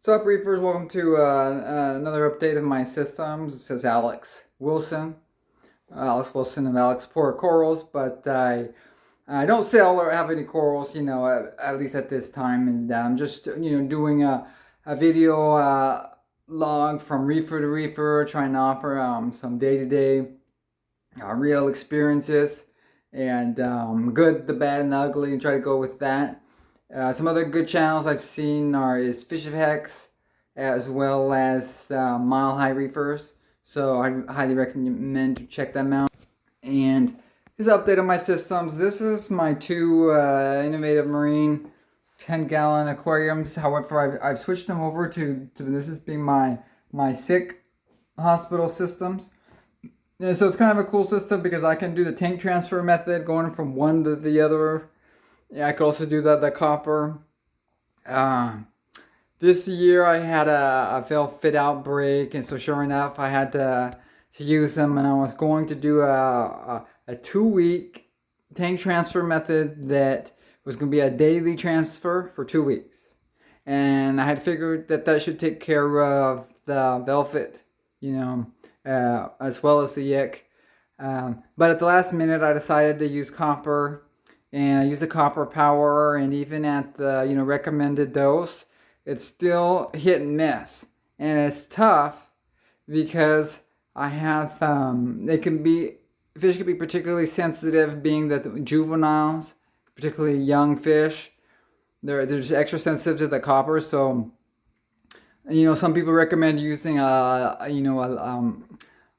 What's up, Reefers? Welcome to another update of my systems. It says Alex Wilson of Alexpora Corals, but I don't sell or have any corals, at least at this time. And I'm just, doing a video log from reefer to reefer, trying to offer some day-to-day real experiences, and good, the bad, and the ugly, and try to go with that. Some other good channels I've seen is Fish of Hex, as well as Mile High Reefers. So I highly recommend to check them out. And here's an update on my systems. This is my two innovative marine 10-gallon aquariums. However, I've switched them over to this as being my sick hospital systems. And so it's kind of a cool system because I can do the tank transfer method, going from one to the other. Yeah, I could also do the copper. This year I had a failed fit outbreak, and so sure enough I had to use them, and I was going to do a 2-week tank transfer method that was going to be a daily transfer for 2 weeks. And I had figured that should take care of the velvet, as well as the yick. But at the last minute I decided to use copper. And I use the copper power, and even at the recommended dose, it's still hit and miss. And it's tough because I have fish can be particularly sensitive, being that the juveniles, particularly young fish, they're just extra sensitive to the copper. So some people recommend using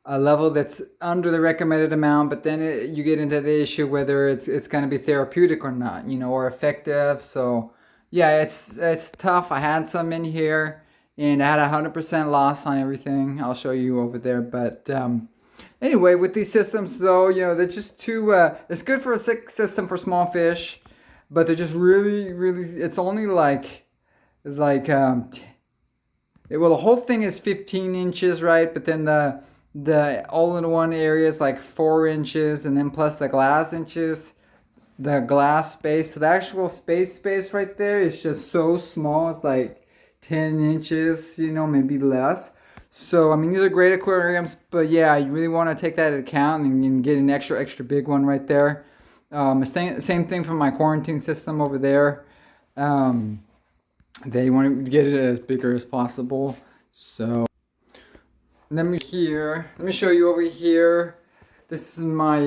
a level that's under the recommended amount, but then you get into the issue whether it's going to be therapeutic or not, or effective. So yeah, it's tough. I had some in here, and I had 100% loss on everything. I'll show you over there. But anyway, with these systems though, they're just too. It's good for a sick system for small fish, but they're just really, really. It's only the whole thing is 15 inches, right? But then the all-in-one area is like 4 inches, and then plus the glass inches, the glass space. So the actual space right there is just so small. It's like 10 inches, maybe less. So, these are great aquariums, but yeah, you really want to take that into account and get an extra big one right there. Same thing for my quarantine system over there. They want to get it as bigger as possible. So let me show you over here. This is my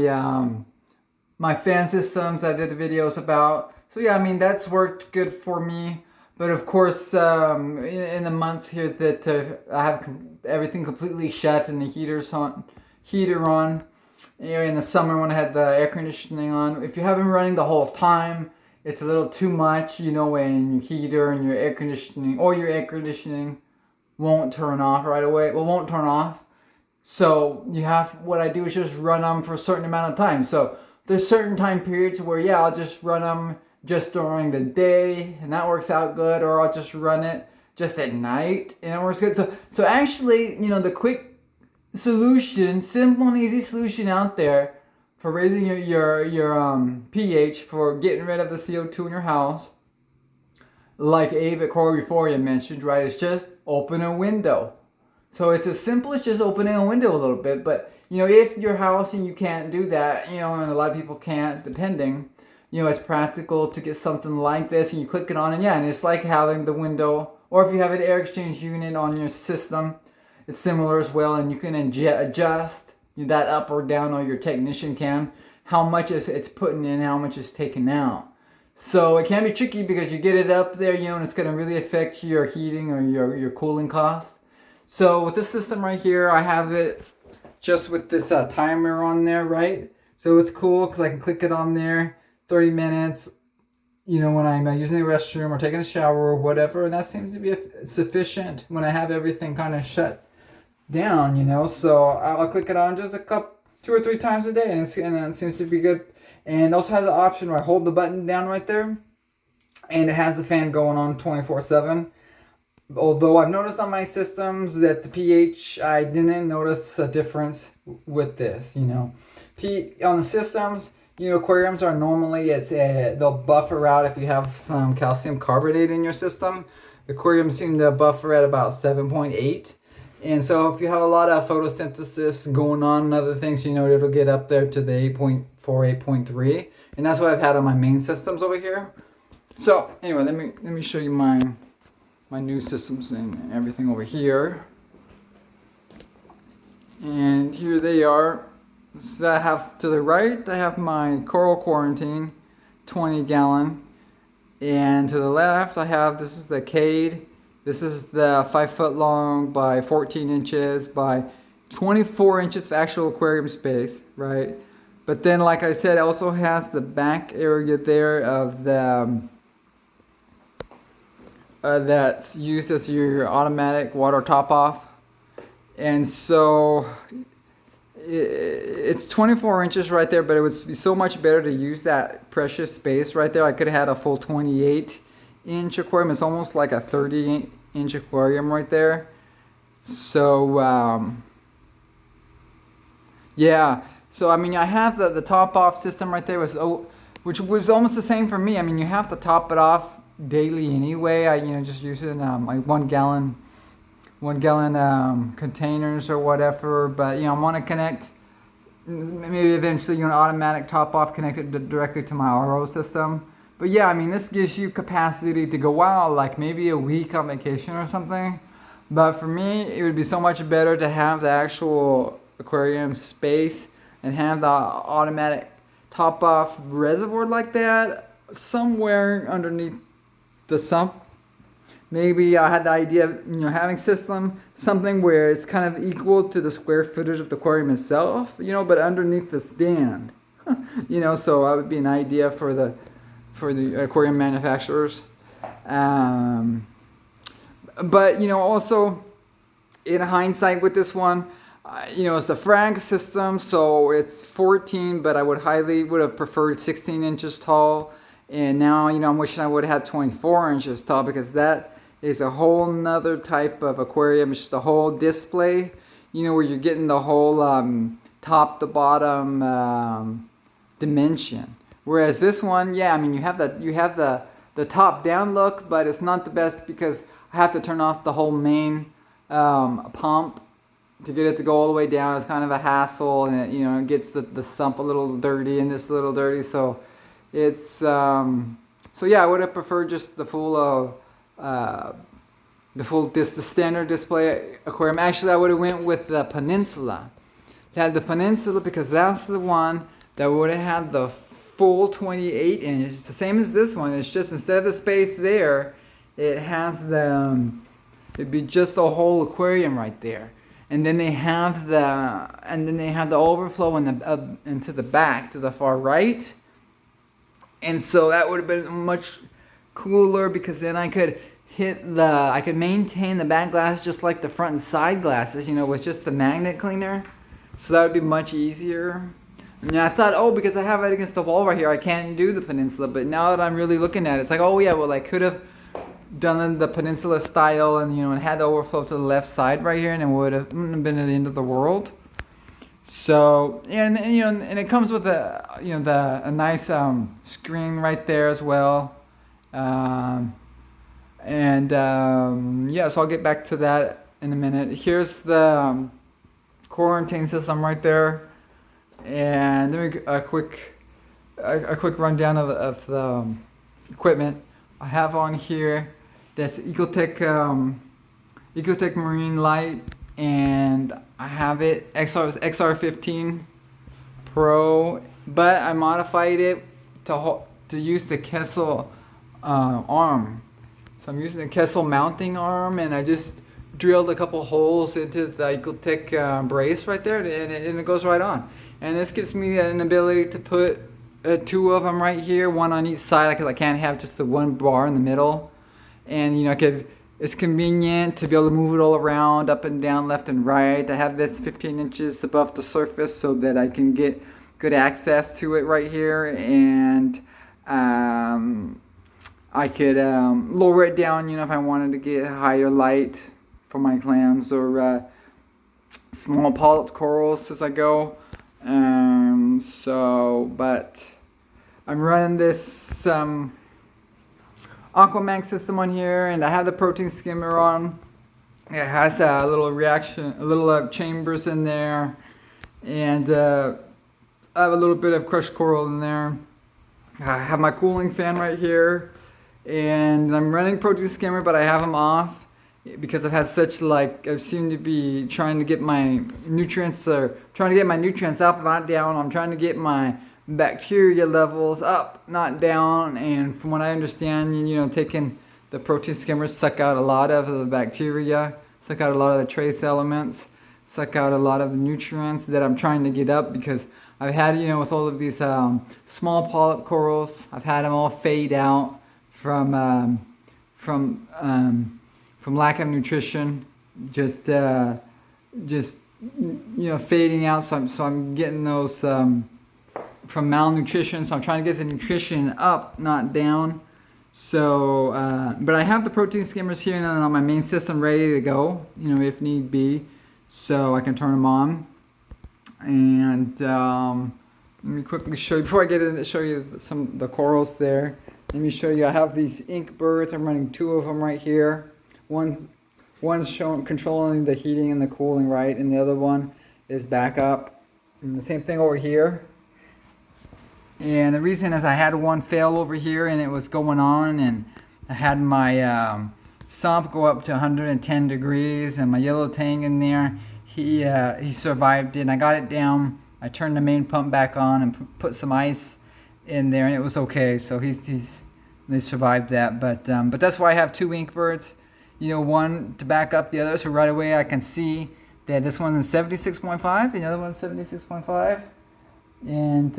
my fan systems I did the videos about. So yeah, that's worked good for me. But of course, in the months here that I have everything completely shut and the heater on. In the summer when I had the air conditioning on, if you have them running the whole time, it's a little too much, when your heater and your air conditioning won't turn off right away. Well, won't turn off. So what I do is just run them for a certain amount of time. So there's certain time periods where, yeah, I'll just run them just during the day, and that works out good. Or I'll just run it just at night, and it works good. So actually, the quick solution, simple and easy solution out there for raising your pH, for getting rid of the CO2 in your house, like Abe at Goniopora mentioned, right? It's just open a window. So it's as simple as just opening a window a little bit. But if your house and you can't do that, and a lot of people can't, depending, it's practical to get something like this, and you click it on, and it's like having the window. Or if you have an air exchange unit on your system, it's similar as well, and you can adjust that up or down, or your technician can, how much it's putting in, how much is taken out. So it can be tricky because you get it up there, and it's going to really affect your heating or your cooling costs. So with this system right here, I have it just with this timer on there, right? So it's cool because I can click it on there, 30 minutes, when I'm using the restroom or taking a shower or whatever. And that seems to be sufficient when I have everything kind of shut down, So I'll click it on just 2 or 3 times a day, and it seems to be good. And it also has an option where I hold the button down right there, and it has the fan going on 24/7. Although I've noticed on my systems that the pH, I didn't notice a difference with this, on the systems, aquariums are normally, they'll buffer out if you have some calcium carbonate in your system. The aquarium seemed to buffer at about 7.8. And so if you have a lot of photosynthesis going on and other things, you know, it'll get up there to the 8.4, 8.3. And that's what I've had on my main systems over here. So anyway, let me show you my new systems and everything over here. And here they are. So I have to the right, I have my coral quarantine, 20 gallon. And to the left, I have, this is the Cade. This is the 5 foot long by 14 inches by 24 inches of actual aquarium space, right? But then, like I said, it also has the back area there of the, that's used as your automatic water top off. And so it's 24 inches right there, but it would be so much better to use that precious space right there. I could have had a full 28-inch aquarium. It's almost like a 30-inch aquarium right there. So yeah, so I mean, I have the top off system right there, which was almost the same for me. I mean, you have to top it off daily anyway. I just using like 1 gallon containers or whatever, but I want to connect, maybe eventually automatic top off connected directly to my RO system. But yeah, I mean, this gives you capacity to go out like maybe a week on vacation or something. But for me, it would be so much better to have the actual aquarium space and have the automatic top off reservoir like that somewhere underneath the sump. Maybe I had the idea of having something where it's kind of equal to the square footage of the aquarium itself, but underneath the stand. So that would be an idea for the aquarium manufacturers. But also in hindsight with this one, it's a Frank system, so it's 14, but I would have preferred 16 inches tall. And now, I'm wishing I would have had 24 inches tall, because that is a whole nother type of aquarium. It's just a whole display, where you're getting the whole top to bottom dimension. Whereas this one, yeah, I mean, you have the top down look, but it's not the best because I have to turn off the whole main pump to get it to go all the way down. It's kind of a hassle, and it gets the sump a little dirty and this a little dirty. So it's so yeah, I would have preferred just the full the standard display aquarium. Actually, I would have went with the Peninsula. Had the Peninsula because that's the one that would have had the full 28 inches. It's the same as this one. It's just instead of the space there, it has it'd be just a whole aquarium right there. And then they have the overflow into the back to the far right. And so that would have been much cooler, because then I could maintain the back glass just like the front and side glasses, with just the magnet cleaner. So that would be much easier. And I thought, because I have it against the wall right here, I can't do the Peninsula. But now that I'm really looking at it, it's like, oh yeah, well, I could have done the Peninsula style and, and had the overflow to the left side right here, and it wouldn't have been at the end of the world. So, and it comes with a nice screen right there as well. Yeah, so I'll get back to that in a minute. Here's the quarantine system right there, and then a quick rundown of the equipment I have on here. That's Ecotec Marine Light, and I have it XR15 Pro, but I modified it to use the Kessel arm. So I'm using the Kessel mounting arm, and I just drilled a couple holes into the Ecotec brace right there, and it goes right on. And this gives me an ability to put 2 of them right here, one on each side, because I can't have just the one bar in the middle. And it's convenient to be able to move it all around, up and down, left and right. I have this 15 inches above the surface so that I can get good access to it right here, and I could lower it down, if I wanted to get higher light for my clams or small polyp corals as I go. But I'm running this Aquarium system on here, and I have the protein skimmer on. It has a little chambers in there, and I have a little bit of crushed coral in there. I have my cooling fan right here, and I'm running protein skimmer, but I have them off because I've had such I seem to be trying to get my nutrients up, not down. I'm trying to get my bacteria levels up, not down. And from what I understand, taking the protein skimmers suck out a lot of the bacteria, suck out a lot of the trace elements, suck out a lot of the nutrients that I'm trying to get up, because I've had, with all of these small polyp corals, I've had them all fade out from lack of nutrition, just fading out. So I'm getting those from malnutrition. So I'm trying to get the nutrition up, not down. So, but I have the protein skimmers here and on my main system ready to go, if need be, so I can turn them on. And let me quickly show you, before I get into show you some of the corals there, let me show you, I have these ink birds. I'm running 2 of them right here. One's controlling the heating and the cooling, right, and the other one is back up. And the same thing over here. And the reason is I had one fail over here and it was going on, and I had my sump go up to 110 degrees, and my yellow tang in there, he survived it, and I got it down. I turned the main pump back on and put some ice in there, and it was okay. So they survived that. But that's why I have 2 ink birds, one to back up the other, so right away I can see that this one is 76.5, the other one's 76.5. And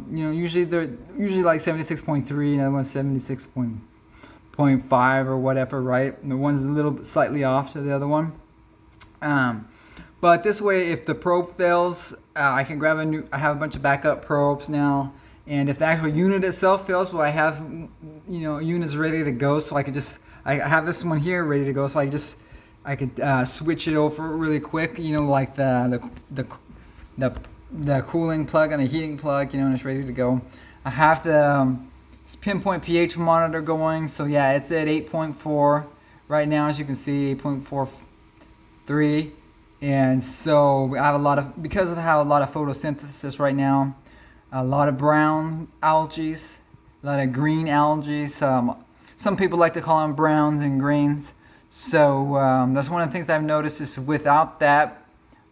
usually they're like 76.3, and the one's 76.5 or whatever, right? And the one's a little slightly off to the other one. But this way, if the probe fails, I can grab I have a bunch of backup probes now. And if the actual unit itself fails, well, I have units ready to go. So I have this one here ready to go. So I could switch it over really quick. Like the cooling plug and the heating plug, and it's ready to go. I have the Pinpoint Ph Monitor going, so yeah, it's at 8.4 right now, as you can see, 8.43. And so I have because of how a lot of photosynthesis right now, a lot of brown algae, a lot of green algae. Some people like to call them browns and greens. So that's one of the things I've noticed is without that,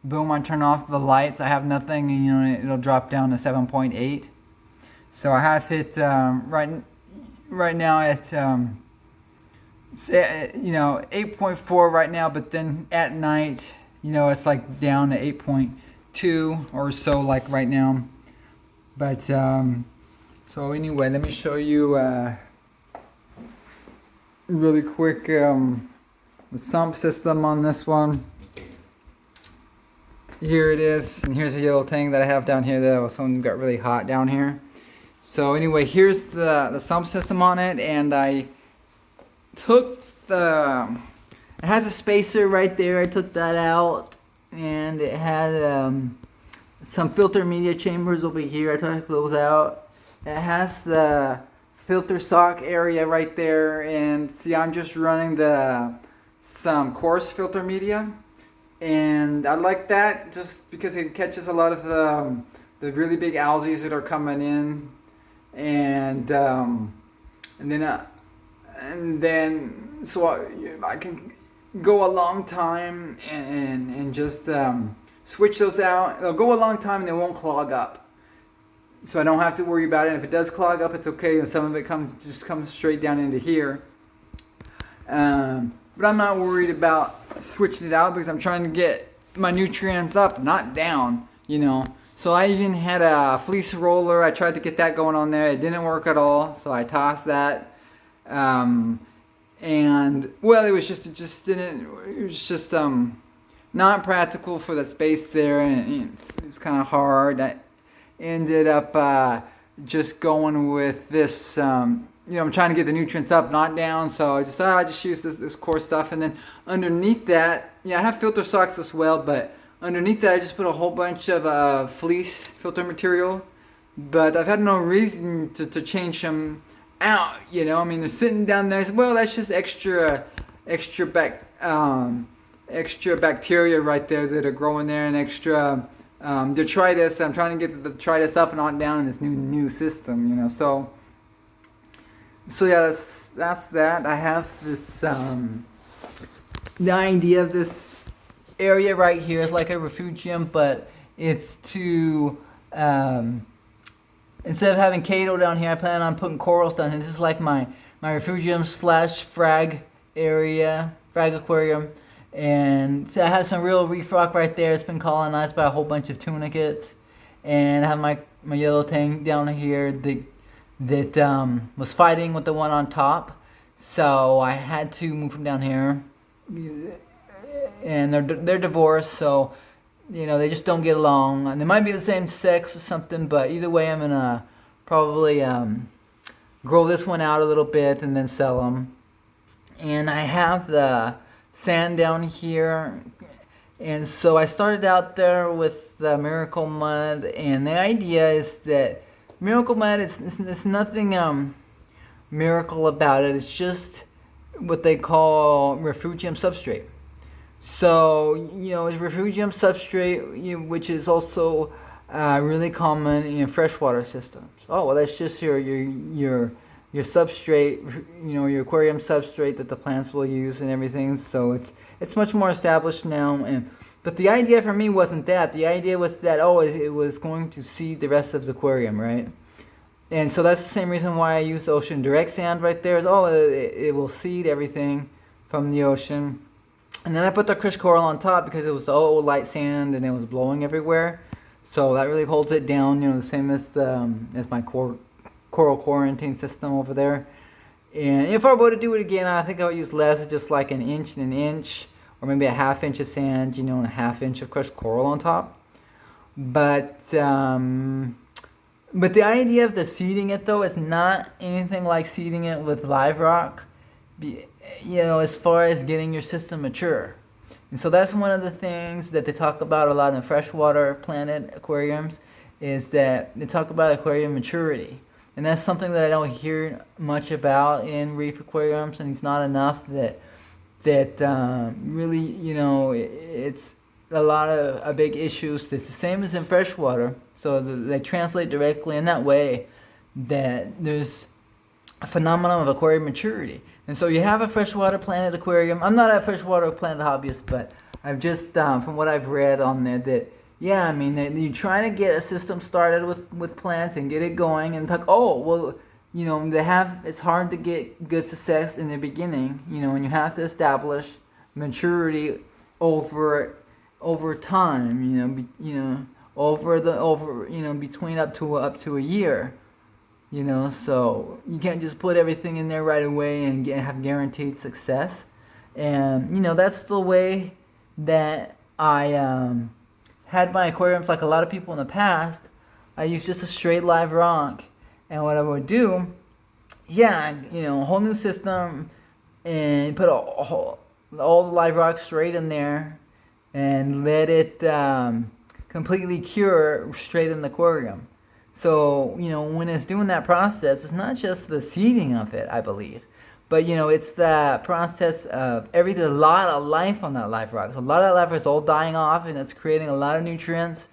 boom, I turn off the lights, I have nothing, and it'll drop down to 7.8. So I have it right now at 8.4 right now, but then at night, it's like down to 8.2 or so, like right now. But so anyway, let me show you really quick the sump system on this one. Here it is, and here's a yellow tang that I have down here that someone got really hot down here. So anyway, here's the sump system on it, and I took it has a spacer right there. I took that out, and it had some filter media chambers over here. I took those out. It has the filter sock area right there, and see, I'm just running some coarse filter media. And I like that just because it catches a lot of the really big algae that are coming in, and then so I can go a long time and just switch those out. It'll go a long time and they won't clog up, so I don't have to worry about it. And if it does clog up, it's okay, and some of it comes straight down into here. But I'm not worried about switching it out because I'm trying to get my nutrients up, not down, So I even had a fleece roller. I tried to get that going on there. It didn't work at all, so I tossed that. And well, it was just not practical for the space there, and it was kind of hard. I ended up just going with this. I'm trying to get the nutrients up, not down. So I just use this core stuff, and then underneath that, I have filter socks as well, but underneath that I just put a whole bunch of fleece filter material. But I've had no reason to change them out, you know. I mean, they're sitting down there. Well, that's just extra bacteria right there that are growing there, and extra detritus. I'm trying to get the detritus up and on down in this new system, you know. So yeah, that's that. I have this the idea of this area right here is like a refugium, but it's to instead of having Cato down here, I plan on putting corals down here. This is like my refugium / frag area, frag aquarium. And so I have some real reef rock right there. It's been colonized by a whole bunch of tunicates. And I have my yellow tank down here that was fighting with the one on top. So I had to move them down here. And they're divorced, so you know, they just don't get along. And they might be the same sex or something, but either way, I'm gonna probably grow this one out a little bit and then sell them. And I have the sand down here, and so I started out there with the Miracle Mud, and the idea is that Miracle Mud it's nothing miracle about it. It's just what they call refugium substrate. So, you know, it's refugium substrate, which is also really common in freshwater systems. Oh, well, that's just your substrate, you know, your aquarium substrate that the plants will use and everything. So it's much more established now. But the idea for me wasn't that. The idea was that, it was going to seed the rest of the aquarium, right? And so that's the same reason why I use ocean direct sand right there. It will seed everything from the ocean. And then I put the crushed coral on top because it was the old light sand and it was blowing everywhere. So that really holds it down, you know, the same as my coral quarantine system over there. And if I were to do it again, I think I would use less, just like an inch and an inch, or maybe a ½ inch of sand, you know, and a ½ inch of crushed coral on top. But the idea of the seeding it, though, is not anything like seeding it with live rock, you know, as far as getting your system mature. And so that's one of the things that they talk about a lot in freshwater planet aquariums, is that they talk about aquarium maturity. And that's something that I don't hear much about in reef aquariums, and it's not enough that really, you know, it's a lot of big issues. It's the same as in freshwater, so they translate directly in that way, that there's a phenomenon of aquarium maturity. And so you have a freshwater planet aquarium. I'm not a freshwater planet hobbyist, but I've just, from what I've read on there, that, yeah, I mean, you're trying to get a system started with plants and get it going, and talk, you know, it's hard to get good success in the beginning, you know, and you have to establish maturity over time, between up to a year, you know. So you can't just put everything in there right away and have guaranteed success. And you know, that's the way that I had my aquariums. Like a lot of people in the past, I used just a straight live rock, and what I would do, a whole new system, and put all the live rock straight in there, and let it completely cure straight in the aquarium. So, you know, when it's doing that process, it's not just the seeding of it, I believe, but, you know, it's the process of everything. There's a lot of life on that live rock. So a lot of that life is all dying off, and it's creating a lot of nutrients.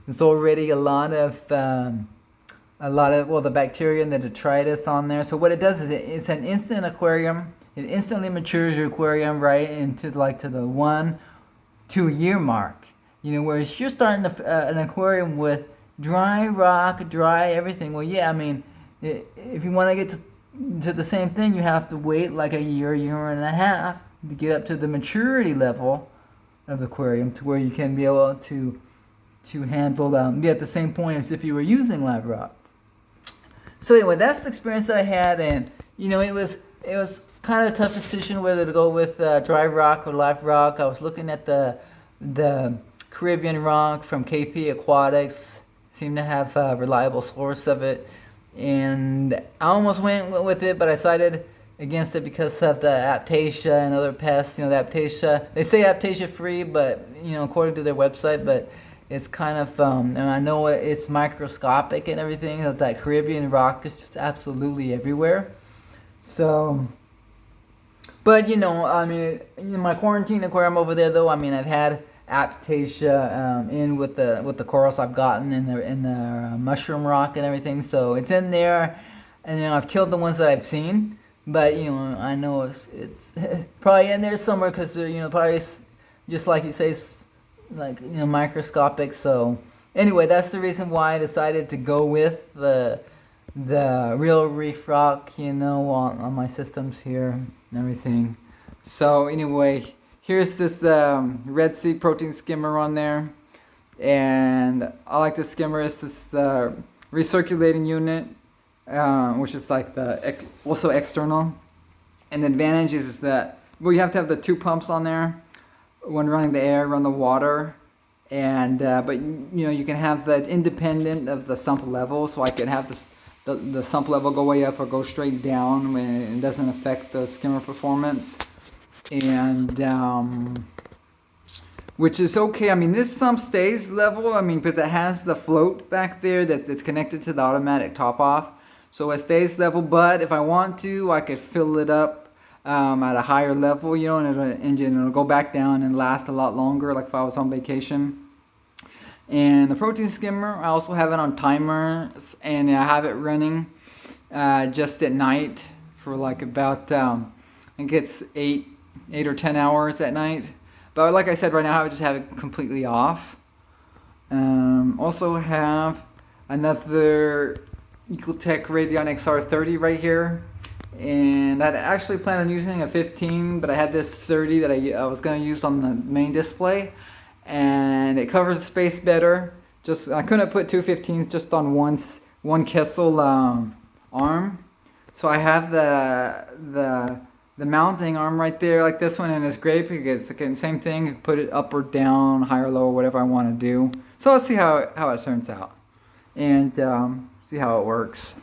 There's already a lot of the bacteria and the detritus on there. So what it does is it's an instant aquarium. It instantly matures your aquarium right into to the 1 2 year mark. You know, whereas you're starting an aquarium with dry rock, dry everything. Well, yeah, I mean, if you want to get to the same thing, you have to wait like a year and a half to get up to the maturity level of the aquarium, to where you can be able to handle be at the same point as if you were using live rock. So anyway, that's the experience that I had, and you know, it was kind of a tough decision whether to go with dry rock or live rock. I was looking at the Caribbean rock from KP Aquatics. Seemed to have a reliable source of it, and I almost went with it, but I decided against it because of the Aiptasia and other pests. You know, the Aiptasia, they say Aiptasia free, but you know, according to their website, but It's kind of, and I know it's microscopic and everything, that Caribbean rock is just absolutely everywhere. So, but you know, I mean, in my quarantine aquarium over there though, I mean, I've had Aptasia in with the corals I've gotten in the mushroom rock and everything, so it's in there, and you know, I've killed the ones that I've seen, but you know, I know it's probably in there somewhere because they're, you know, probably just like you say, like, you know, microscopic. So anyway, that's the reason why I decided to go with the real reef rock, you know, on my systems here and everything. So anyway, here's this red Sea Protein Skimmer on there, and I like the skimmer. It's this recirculating unit, which is like also external. And the advantage is that, well, you have to have the 2 pumps on there. One running the air, run the water, and but you know, you can have that independent of the sump level. So I could have the sump level go way up or go straight down when it doesn't affect the skimmer performance. And which is okay. I mean, this sump stays level, I mean, because it has the float back there that's connected to the automatic top off, so it stays level. But if I want to, I could fill it up at a higher level, you know, and it'll go back down and last a lot longer, like if I was on vacation. And the protein skimmer, I also have it on timers, and I have it running just at night for like about I think it's 8 or 10 hours at night. But like I said, right now I would just have it completely off. Also have another Ecotec Radeon XR30 right here. And I'd actually planned on using a 15, but I had this 30 that I was going to use on the main display, and it covers the space better. Just I couldn't put 2 15s just on one Kessel arm, so I have the mounting arm right there, like this one, and it's great because again, same thing. You can put it up or down, higher, lower, whatever I want to do. So let's see how it turns out, and see how it works.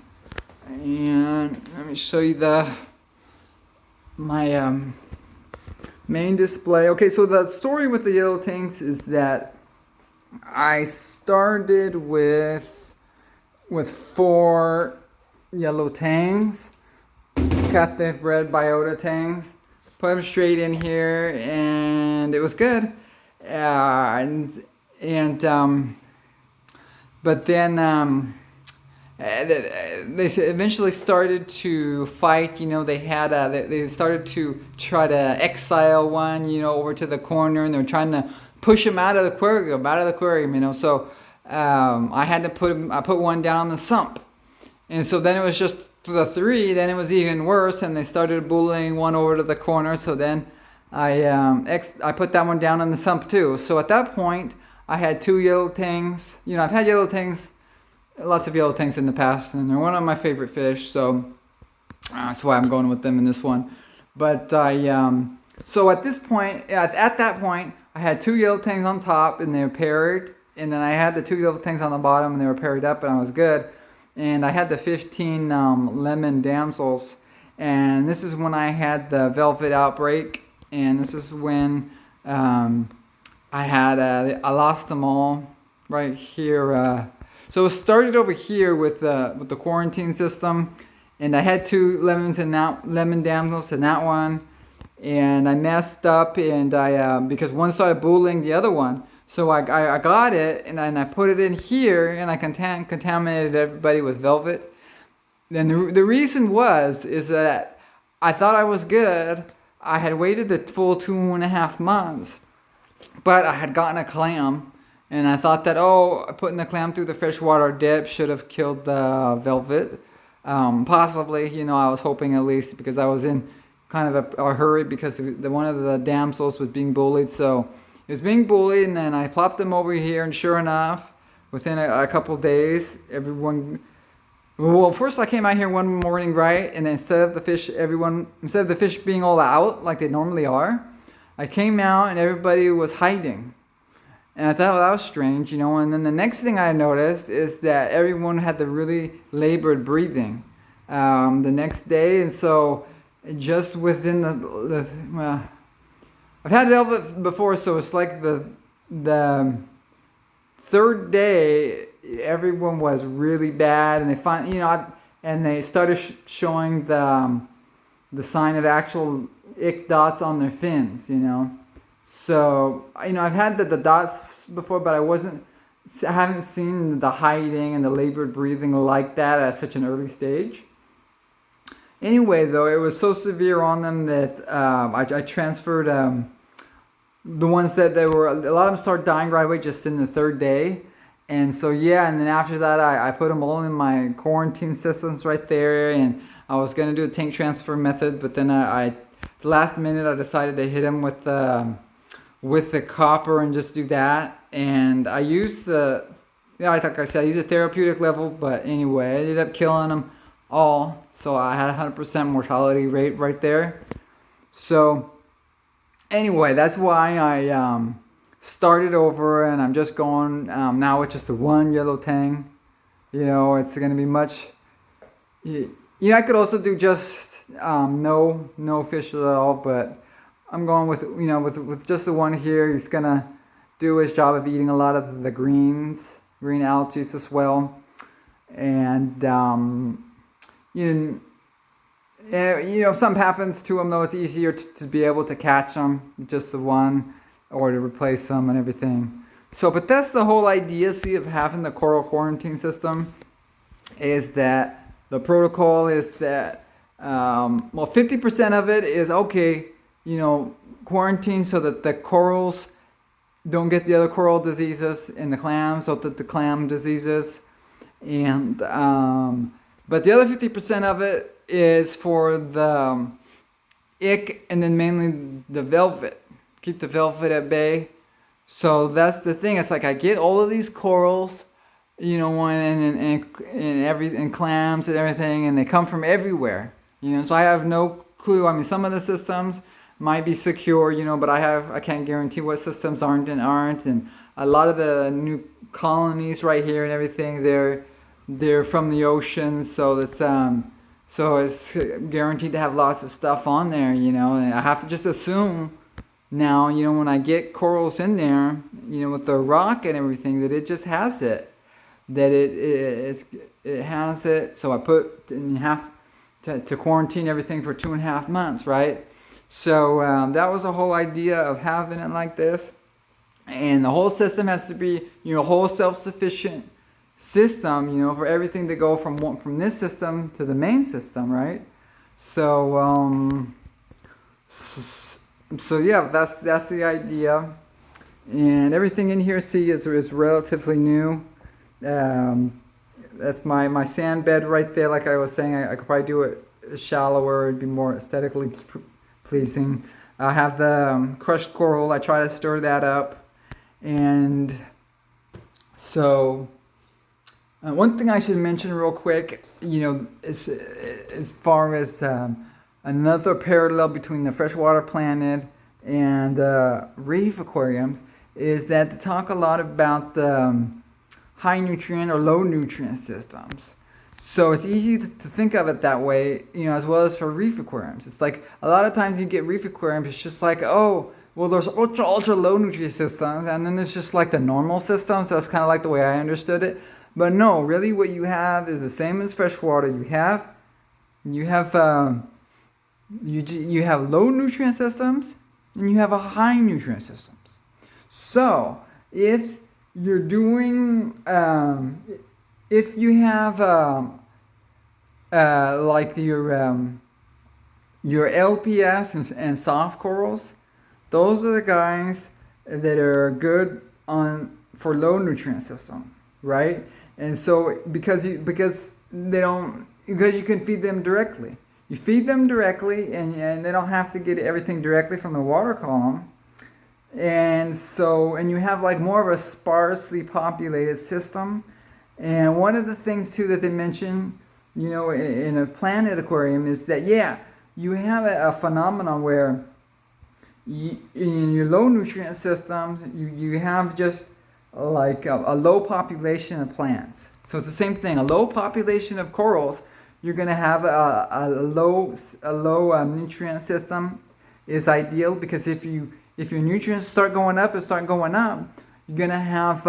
And let me show you my main display. Okay, so the story with the yellow tanks is that I started with 4 yellow tanks, captive bred biota tanks, put them straight in here, and it was good. But then they eventually started to fight. You know, they started to try to exile one, you know, over to the corner, and they were trying to push him out of the aquarium, you know. So I put one down on the sump, and so then it was just the 3. Then it was even worse, and they started bullying one over to the corner. So then I put that one down on the sump too. So at that point, I had 2 yellow tangs. You know, I've had yellow tangs, lots of yellow tanks in the past, and they're one of my favorite fish, so that's why I'm going with them in this one. But so at this point, at that point, I had 2 yellow tanks on top, and they were paired, and then I had the 2 yellow tanks on the bottom, and they were paired up, and I was good. And I had the 15 lemon damsels, and this is when I had the velvet outbreak, and this is when I lost them all right here. So it started over here with the quarantine system, and I had 2 lemon damsels in that one, and I messed up, and because one started bullying the other one, so I got it, and I put it in here, and I contaminated everybody with velvet. And the reason is that I thought I was good. I had waited the full 2.5 months, but I had gotten a clam. And I thought that, putting the clam through the freshwater dip should have killed the velvet. Possibly, you know, I was hoping at least, because I was in kind of a hurry because one of the damsels was being bullied. So it was being bullied, and then I plopped them over here, and sure enough, within a couple of days, well, first I came out here one morning, right? And instead of the fish being all out like they normally are, I came out and everybody was hiding. And I thought, well, that was strange, you know. And then the next thing I noticed is that everyone had the really labored breathing the next day. And so just within I've had velvet before, so it's like the third day, everyone was really bad, and they and they started showing the sign of actual ick dots on their fins, So, I've had the dots before, but I haven't seen the hiding and the labored breathing like that at such an early stage. Anyway, though, it was so severe on them that I transferred the ones that a lot of them started dying right away just in the third day. And so, and then after that, I put them all in my quarantine systems right there, and I was going to do a tank transfer method, but then the last minute I decided to hit them with the copper and just do that. And I used like I said, I used a therapeutic level, but anyway, I ended up killing them all. So I had 100% mortality rate right there. So anyway, that's why I started over, and I'm just going now with just the one yellow tang. It's going to be much. I could also do just no fish at all, but I'm going with with just the one here. He's gonna do his job of eating a lot of the green algae as well, and if something happens to them, though, it's easier to be able to catch them, just the one, or to replace them and everything. So, but that's the whole idea, of having the coral quarantine system, is that the protocol is that, 50% of it is, quarantine so that the corals don't get the other coral diseases and the clams, so that the clam diseases, and, but the other 50% of it is for the ick, and then mainly the velvet. Keep the velvet at bay. So that's the thing. It's like I get all of these corals, and clams and everything, and they come from everywhere. So I have no clue. I mean, some of the systems might be secure, but I can't guarantee what systems aren't. And a lot of the new colonies right here and everything, they're from the ocean, so it's guaranteed to have lots of stuff on there, and I have to just assume now, when I get corals in there, with the rock and everything, that it just has it, that it has it. So you have to quarantine everything for 2.5 months, right? So that was the whole idea of having it like this, and the whole system has to be, whole self-sufficient system, for everything to go from this system to the main system, right? So that's the idea, and everything in here, is relatively new. That's my sand bed right there. Like I was saying, I could probably do it shallower; it'd be more aesthetically pleasing. I have the crushed coral. I try to stir that up, and so. One thing I should mention real quick, as far as another parallel between the freshwater planet and reef aquariums, is that to talk a lot about the high nutrient or low nutrient systems. So it's easy to think of it that way, as well as for reef aquariums. It's like a lot of times you get reef aquariums, it's just like, oh, well, there's ultra low nutrient systems, and then there's just like the normal system. So that's kind of like the way I understood it. But no, really what you have is the same as freshwater. You have low nutrient systems, and you have a high nutrient systems. So if you're doing, if you have like your LPS and soft corals, those are the guys that are good for low nutrient system, right? And so because you can feed them directly. You feed them directly, and they don't have to get everything directly from the water column. And you have like more of a sparsely populated system. And one of the things too that they mention, in a planet aquarium, is that you have a phenomenon where in your low nutrient systems, you have just like a low population of plants. So it's the same thing. A low population of corals, you're going to have a low nutrient system is ideal, because if your nutrients start going up, you're going to have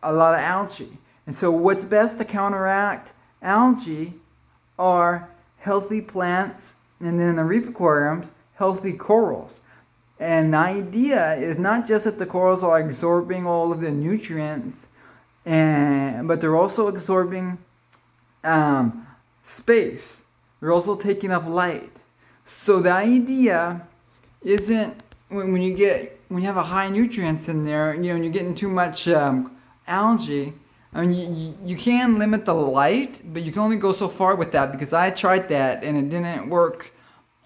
a lot of algae. And so what's best to counteract algae are healthy plants, and then in the reef aquariums, healthy corals. And the idea is not just that the corals are absorbing all of the nutrients, but they're also absorbing space. They're also taking up light. So the idea isn't when you have a high nutrients in there, and you're getting too much algae. I mean, you can limit the light, but you can only go so far with that, because I tried that and it didn't work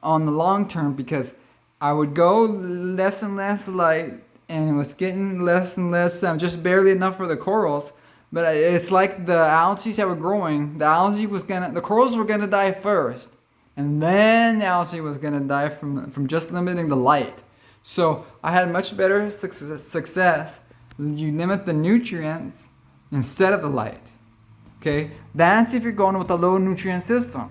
on the long term, because I would go less and less light, and it was getting less and less, just barely enough for the corals. But it's like the algae that were growing, the corals were gonna die first, and then the algae was gonna die from just limiting the light. So I had much better success. You limit the nutrients instead of the light. Okay, that's if you're going with a low nutrient system,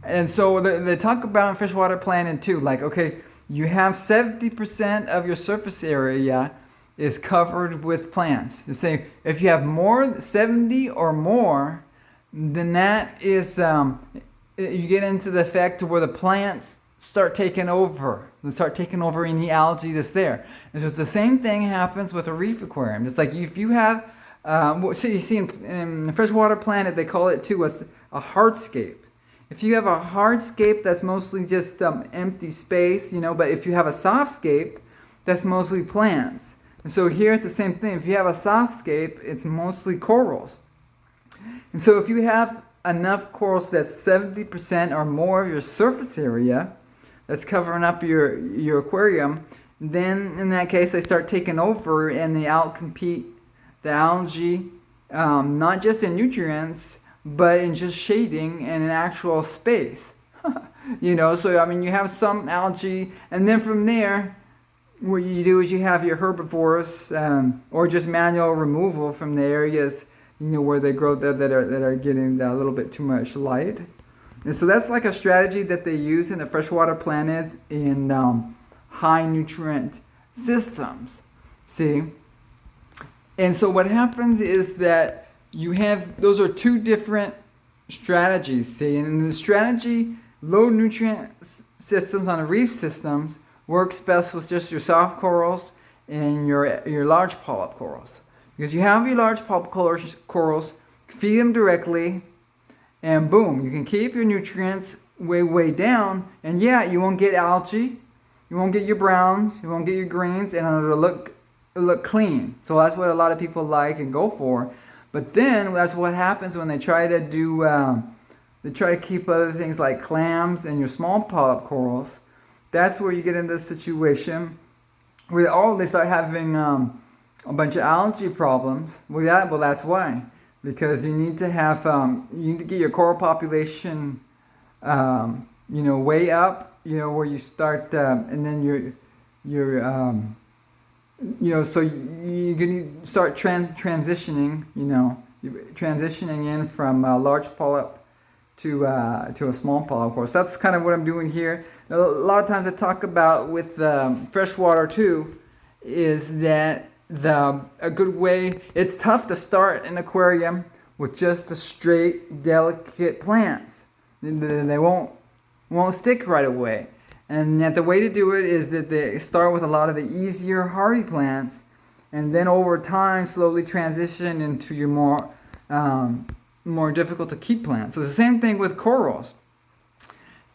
And so they talk about in freshwater planning too, like, okay, you have 70% of your surface area is covered with plants. They say if you have 70 or more, then that is, you get into the effect where the plants start taking over. They start taking over any algae that's there. And so the same thing happens with a reef aquarium. It's like if you have, you see in freshwater planet, they call it too a hardscape. If you have a hardscape, that's mostly just empty space, but if you have a softscape, that's mostly plants. And so here it's the same thing. If you have a softscape, it's mostly corals. And so if you have enough corals that's 70% or more of your surface area that's covering up your aquarium, then in that case they start taking over and they outcompete the algae, not just in nutrients, but in just shading and in actual space. So I mean, you have some algae, and then from there, what you do is you have your herbivores, or just manual removal from the areas, where they grow that are getting a little bit too much light. And so that's like a strategy that they use in the freshwater planet in high nutrient systems. See? And so what happens is that those are two different strategies, see, and in the strategy, low nutrient systems on the reef systems works best with just your soft corals and your large polyp corals. Because you have your large polyp corals, feed them directly, and boom, you can keep your nutrients way down, and you won't get algae, you won't get your browns, you won't get your greens, and it'll look clean. So that's what a lot of people like and go for. But then that's what happens when they try to do, they try to keep other things like clams and your small polyp corals. That's where you get into this situation where they start having a bunch of algae problems. Well, that's why. Because you need to get your coral population, way up, where you start, and then so you're going to start transitioning, transitioning in from a large polyp to a small polyp coral. So that's kind of what I'm doing here. A lot of times I talk about with freshwater too, is that a good way, it's tough to start an aquarium with just the straight, delicate plants. They won't stick right away. And that the way to do it is that they start with a lot of the easier hardy plants, and then over time slowly transition into your more difficult to keep plants. So it's the same thing with corals.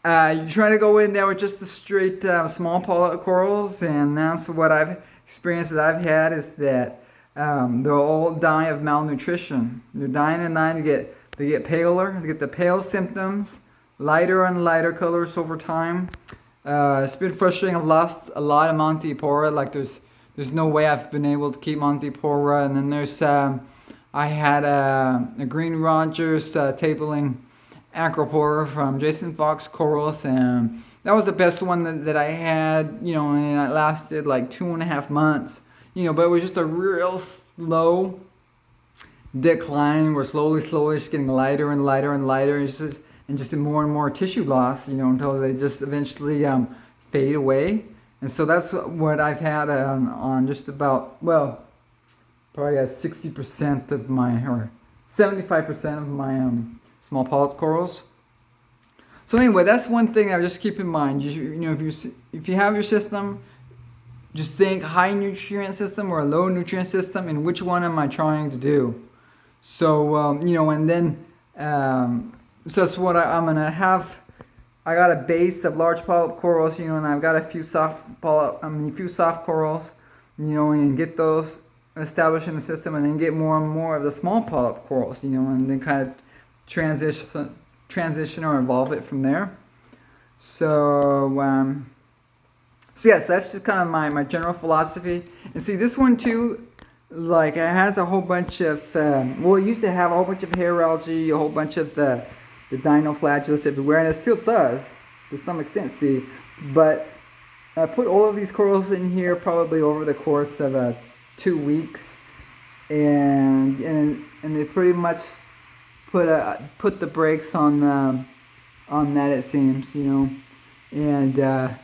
You try to go in there with just the straight small polyp corals, and that's what I've experienced that I've had, is that they'll all die of malnutrition. They're dying and dying. They get paler. They get the pale symptoms, lighter and lighter colors over time. It's been frustrating. I've lost a lot of Montipora. Like there's no way I've been able to keep Montipora. And then there's I had a Green Rogers tabling Acropora from Jason Fox Corals, and that was the best one that I had, and it lasted like 2.5 months, but it was just a real slow decline. We're slowly just getting lighter and lighter and lighter, and just more and more tissue loss, until they just eventually fade away. And so that's what I've had on just about, probably has 60% of my, or 75% of my small polyp corals. So anyway, that's one thing I just keep in mind. You know, if you have your system, just think high nutrient system or a low nutrient system, and which one am I trying to do? So you know, and then so that's what I'm gonna have. I got a base of large polyp corals, you know, and I've got a few soft corals, you know, and get those established in the system, and then get more and more of the small polyp corals, you know, and then kind of transition or evolve it from there. So yeah, so that's just kind of my general philosophy. And see, this one too, like, it has a whole bunch of well, it used to have a whole bunch of hair algae, a whole bunch of the dinoflagellates everywhere, and it still does to some extent, see. But I put all of these corals in here probably over the course of 2 weeks, and they pretty much put the brakes on that, it seems, you know. And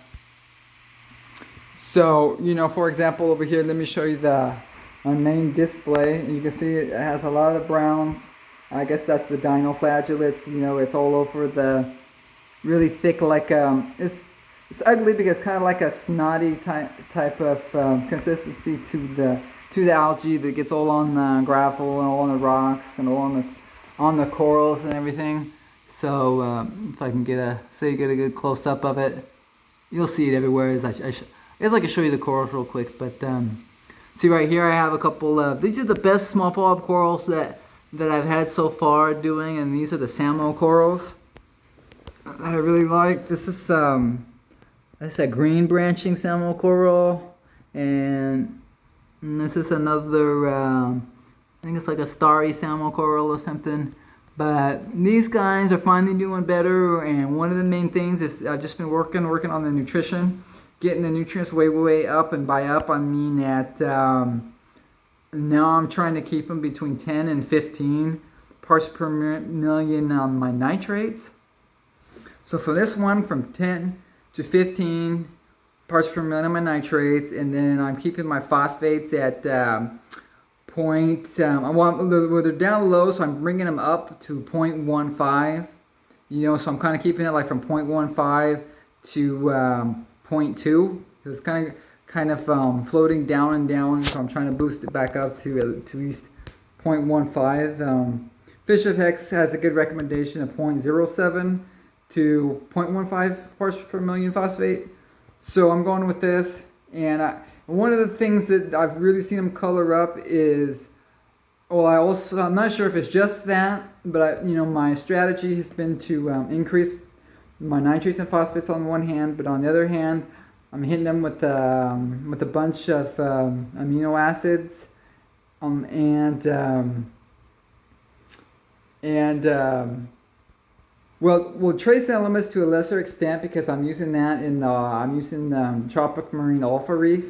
so, you know, for example, over here, let me show you my main display. You can see it has a lot of the browns. I guess that's the dinoflagellates. You know, it's all over the really thick, like it's ugly because kind of like a snotty type of consistency to the algae that gets all on the gravel and all on the rocks and all on the corals and everything. So if I can get a good close up of it, you'll see it everywhere. I can show you the corals real quick, but see right here I have a couple of, these are the best small polyp corals that I've had so far doing, and these are the Samo corals that I really like. This is that's a green branching Samo coral, and this is another I think it's like a starry Samo coral or something. But these guys are finally doing better, and one of the main things is I've just been working on the nutrition, getting the nutrients way up, and by up I mean that now I'm trying to keep them between 10 and 15 parts per million on my nitrates. So for this one, from 10 to 15 parts per million on my nitrates, and then I'm keeping my phosphates at well, they're down low, so I'm bringing them up to 0.15. You know, so I'm kind of keeping it like from 0.15 to 0.2. So it's kind of floating down and down, so I'm trying to boost it back up to at least 0.15. Fish FX has a good recommendation of 0.07 to 0.15 parts per million phosphate. So I'm going with this, and one of the things that I've really seen them color up is, well, I'm not sure if it's just that, but my strategy has been to increase my nitrates and phosphates on one hand, but on the other hand, I'm hitting them with a bunch of amino acids, well, trace elements to a lesser extent, because I'm using that I'm using tropic marine alpha reef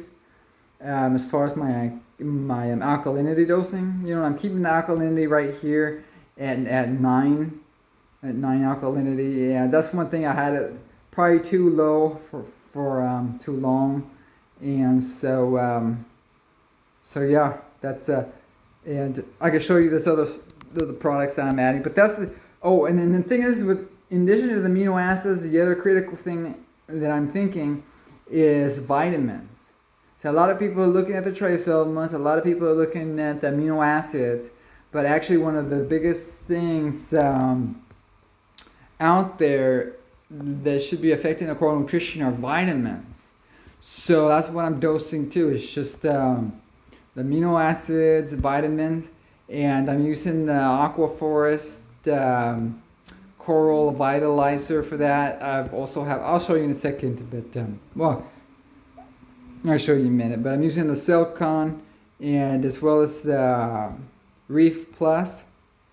as far as my alkalinity dosing. You know, I'm keeping the alkalinity right here at 9 alkalinity. Yeah, that's one thing I had it probably too low for too long, and so yeah, that's and I can show you this the products that I'm adding, but that's and then the thing is, in addition to the amino acids, the other critical thing that I'm thinking is vitamins. So a lot of people are looking at the trace elements, a lot of people are looking at the amino acids, but actually one of the biggest things out there that should be affecting the coral nutrition are vitamins. So that's what I'm dosing too. It's just the amino acids, vitamins, and I'm using the Aquaforest coral vitalizer for that. I'll show you in a second, but I'll show you in a minute. But I'm using the Celcon, and as well as the Reef Plus.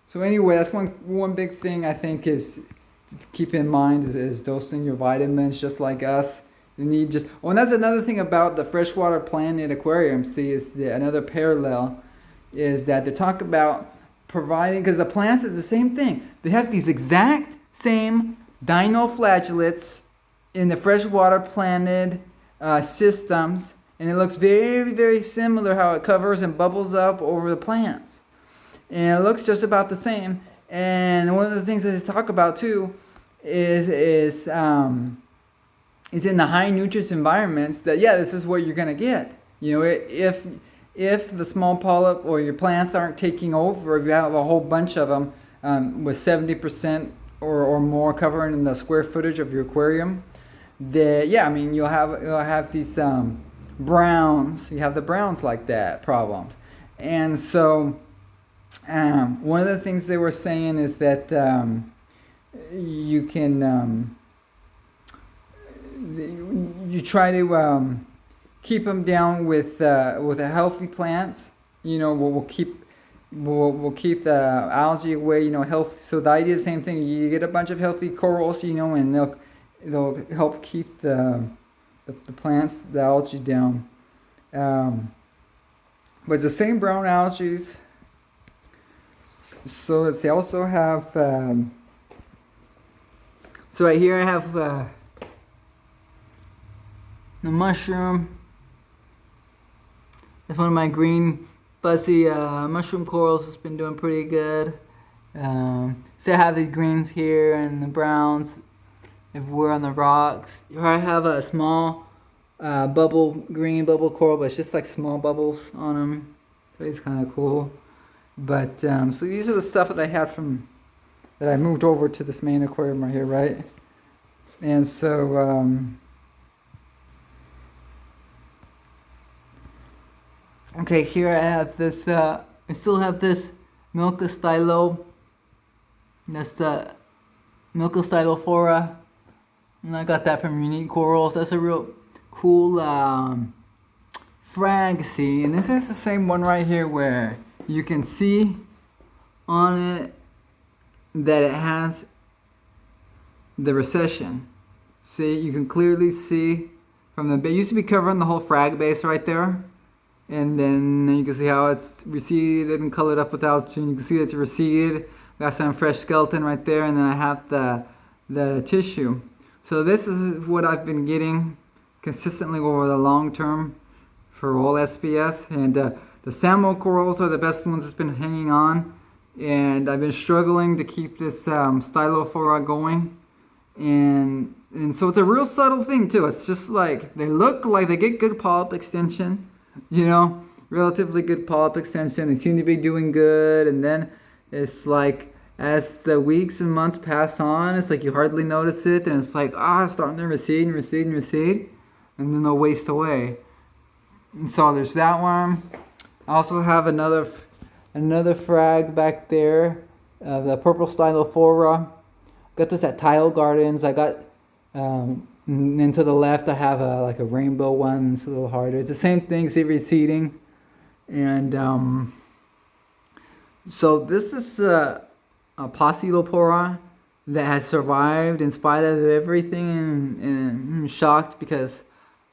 So anyway, that's one big thing I think is to keep in mind is dosing your vitamins just like us. You need and that's another thing about the freshwater Planet Aquarium. See, another parallel is that they talk about providing, because the plants is the same thing. They have these exact same dinoflagellates in the freshwater Planet systems And it looks very, very similar how it covers and bubbles up over the plants. And it looks just about the same. And one of the things that they talk about too is in the high nutrients environments that, yeah, this is what you're going to get. You know, if the small polyp or your plants aren't taking over, if you have a whole bunch of them with 70% or more covering the square footage of your aquarium, that, yeah, I mean, you'll have these browns. You have the browns like that problems. And so one of the things they were saying is that you can you try to keep them down with the healthy plants. You know, we'll keep the algae away. You know, health. So the idea is the same thing. You get a bunch of healthy corals, you know, and they'll help keep the plants, the algae down. But the same brown algae. So let's see. I also have. So right here I have the mushroom. That's one of my green fuzzy mushroom corals. It's been doing pretty good. So I have these greens here and the browns everywhere on the rocks. Here I have a small green bubble coral, but it's just like small bubbles on them. So it's kind of cool. But so these are the stuff that I had that I moved over to this main aquarium right here, right? And so okay, here I have this. I still have this Milky Stylo. That's the Milky Stylophora, and I got that from Unique Corals. That's a real cool frag seed, and this is the same one right here where you can see on it that it has the recession. See, you can clearly see from it used to be covering the whole frag base right there, and then you can see how it's receded and colored up with algae. You can see it's receded. Got some fresh skeleton right there, and then I have the tissue. So this is what I've been getting consistently over the long term for all SPS, and the Samo corals are the best ones that's been hanging on, and I've been struggling to keep this Stylophora going, and so it's a real subtle thing too. It's just like they look like they get good polyp extension, you know, relatively good polyp extension. They seem to be doing good, and then it's like as the weeks and months pass on, it's like you hardly notice it, and it's like it's starting to recede and recede and recede, and then they'll waste away. And so there's that one. I also have another frag back there, the purple Stylophora. Got this at Tile Gardens. I got, and then to the left I have like a rainbow one. It's a little harder. It's the same thing, see, receding. And so this is a Ecotec that has survived in spite of everything, and I'm shocked because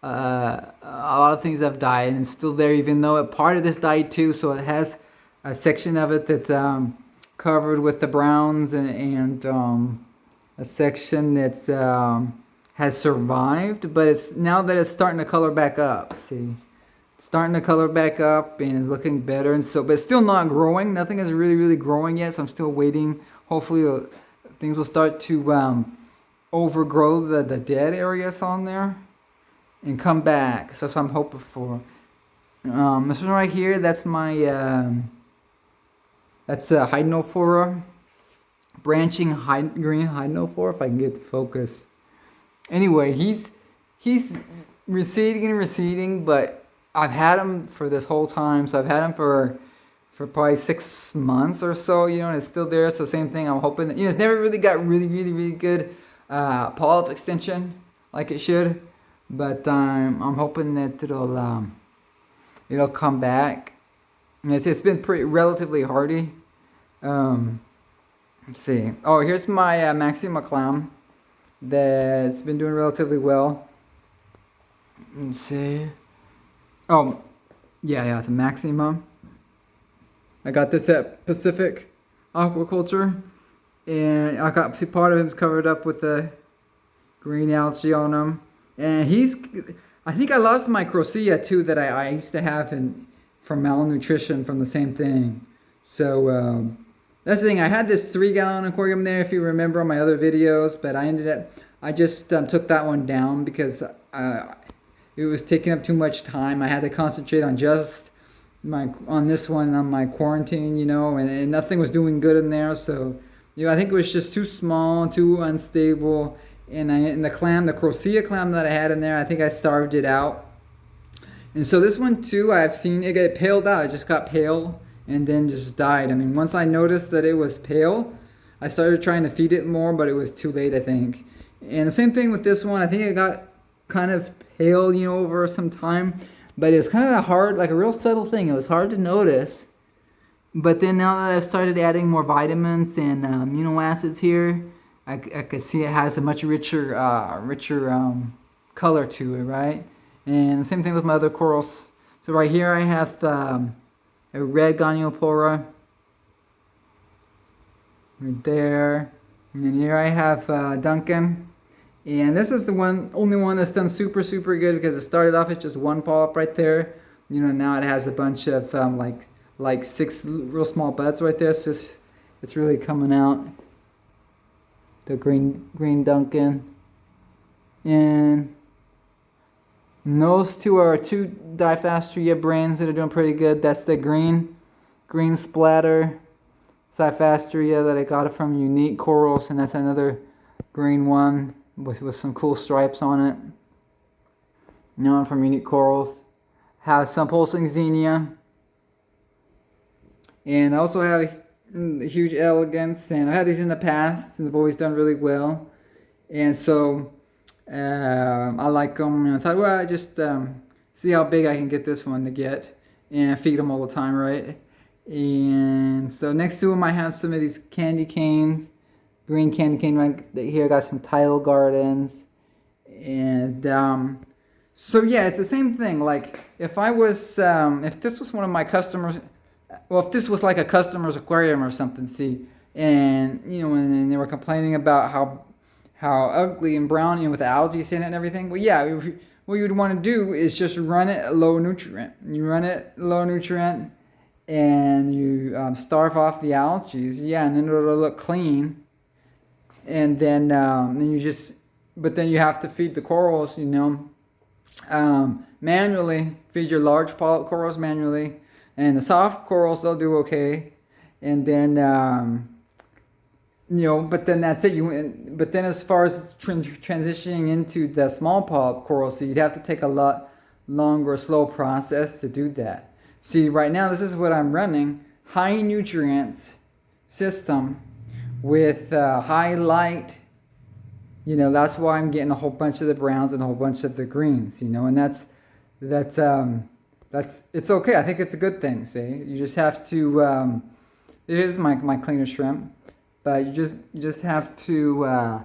a lot of things have died and it's still there, even though part of this died too. So it has a section of it that's covered with the browns, and a section that's has survived, but it's now that it's starting to color back up. See, it's starting to color back up and it's looking better, and so, but it's still not growing. Nothing is really growing yet, so I'm still waiting. Hopefully things will start to overgrow the dead areas on there and come back. So that's what I'm hoping for. This one right here, that's my that's a Hydnophora, branching green Hydnophora, if I can get the focus. Anyway, he's receding and receding, but I've had him for this whole time. So I've had him for probably 6 months or so, you know, and it's still there. So same thing, I'm hoping that, you know, it's never really got really good polyp extension like it should, but I'm hoping that it'll come back. And it's been pretty relatively hardy. Let's see. Oh, here's my Maxima clown that's been doing relatively well. Let's see. Oh, yeah, it's a Maxima. I got this at Pacific Aquaculture, and I got part of him's covered up with the green algae on him. And I think I lost my crocea too that I used to have from malnutrition from the same thing. So that's the thing. I had this 3-gallon aquarium there, if you remember on my other videos, but I just took that one down because it was taking up too much time. I had to concentrate on just on this one, on my quarantine, and nothing was doing good in there. So, I think it was just too small, too unstable. And the crocea clam that I had in there, I think I starved it out. And so this one too, I've seen it get paled out. It just got pale and then just died. I mean, once I noticed that it was pale, I started trying to feed it more, but it was too late, I think. And the same thing with this one. I think it got kind of pale, over some time. But it was kind of hard, like a real subtle thing. It was hard to notice. But then now that I've started adding more vitamins and amino acids here, I could see it has a much richer color to it, right? And the same thing with my other corals. So right here I have a red Goniopora. Right there. And then here I have Duncan. And this is the only one that's done super, super good because it started off as just one polyp right there. Now it has a bunch of like 6 real small buds right there. So it's really coming out. The green Duncan. And those two are 2 Diphastria brains that are doing pretty good. That's the green splatter Diphastria that I got from Unique Corals, and that's another green one with some cool stripes on it. One from Unique Corals. Have some pulsing xenia. And I also have huge elegance, and I've had these in the past and they've always done really well. And so I like them, and I thought, well, I just see how big I can get this one to get and feed them all the time, right? And so next to them I have some of these candy canes, green candy cane right here. I got some tile gardens, and so yeah, it's the same thing. Like if this was one of my customers, well, if this was like a customer's aquarium or something, see, and and they were complaining about how ugly and browny and with algae in it and everything. Well, yeah, what you would want to do is just run it low nutrient. You run it low nutrient, and you starve off the algae. Yeah, and then it'll look clean. And then but then you have to feed the corals, manually. Feed your large polyp corals manually. And the soft corals, they'll do okay. And then, but then that's it. But then as far as transitioning into the small polyp corals, so you'd have to take a lot longer, slow process to do that. See, right now, this is what I'm running. High nutrients system with high light. That's why I'm getting a whole bunch of the browns and a whole bunch of the greens, and that's it's okay. I think it's a good thing. See, you just have to. It is my cleaner shrimp, but you just have to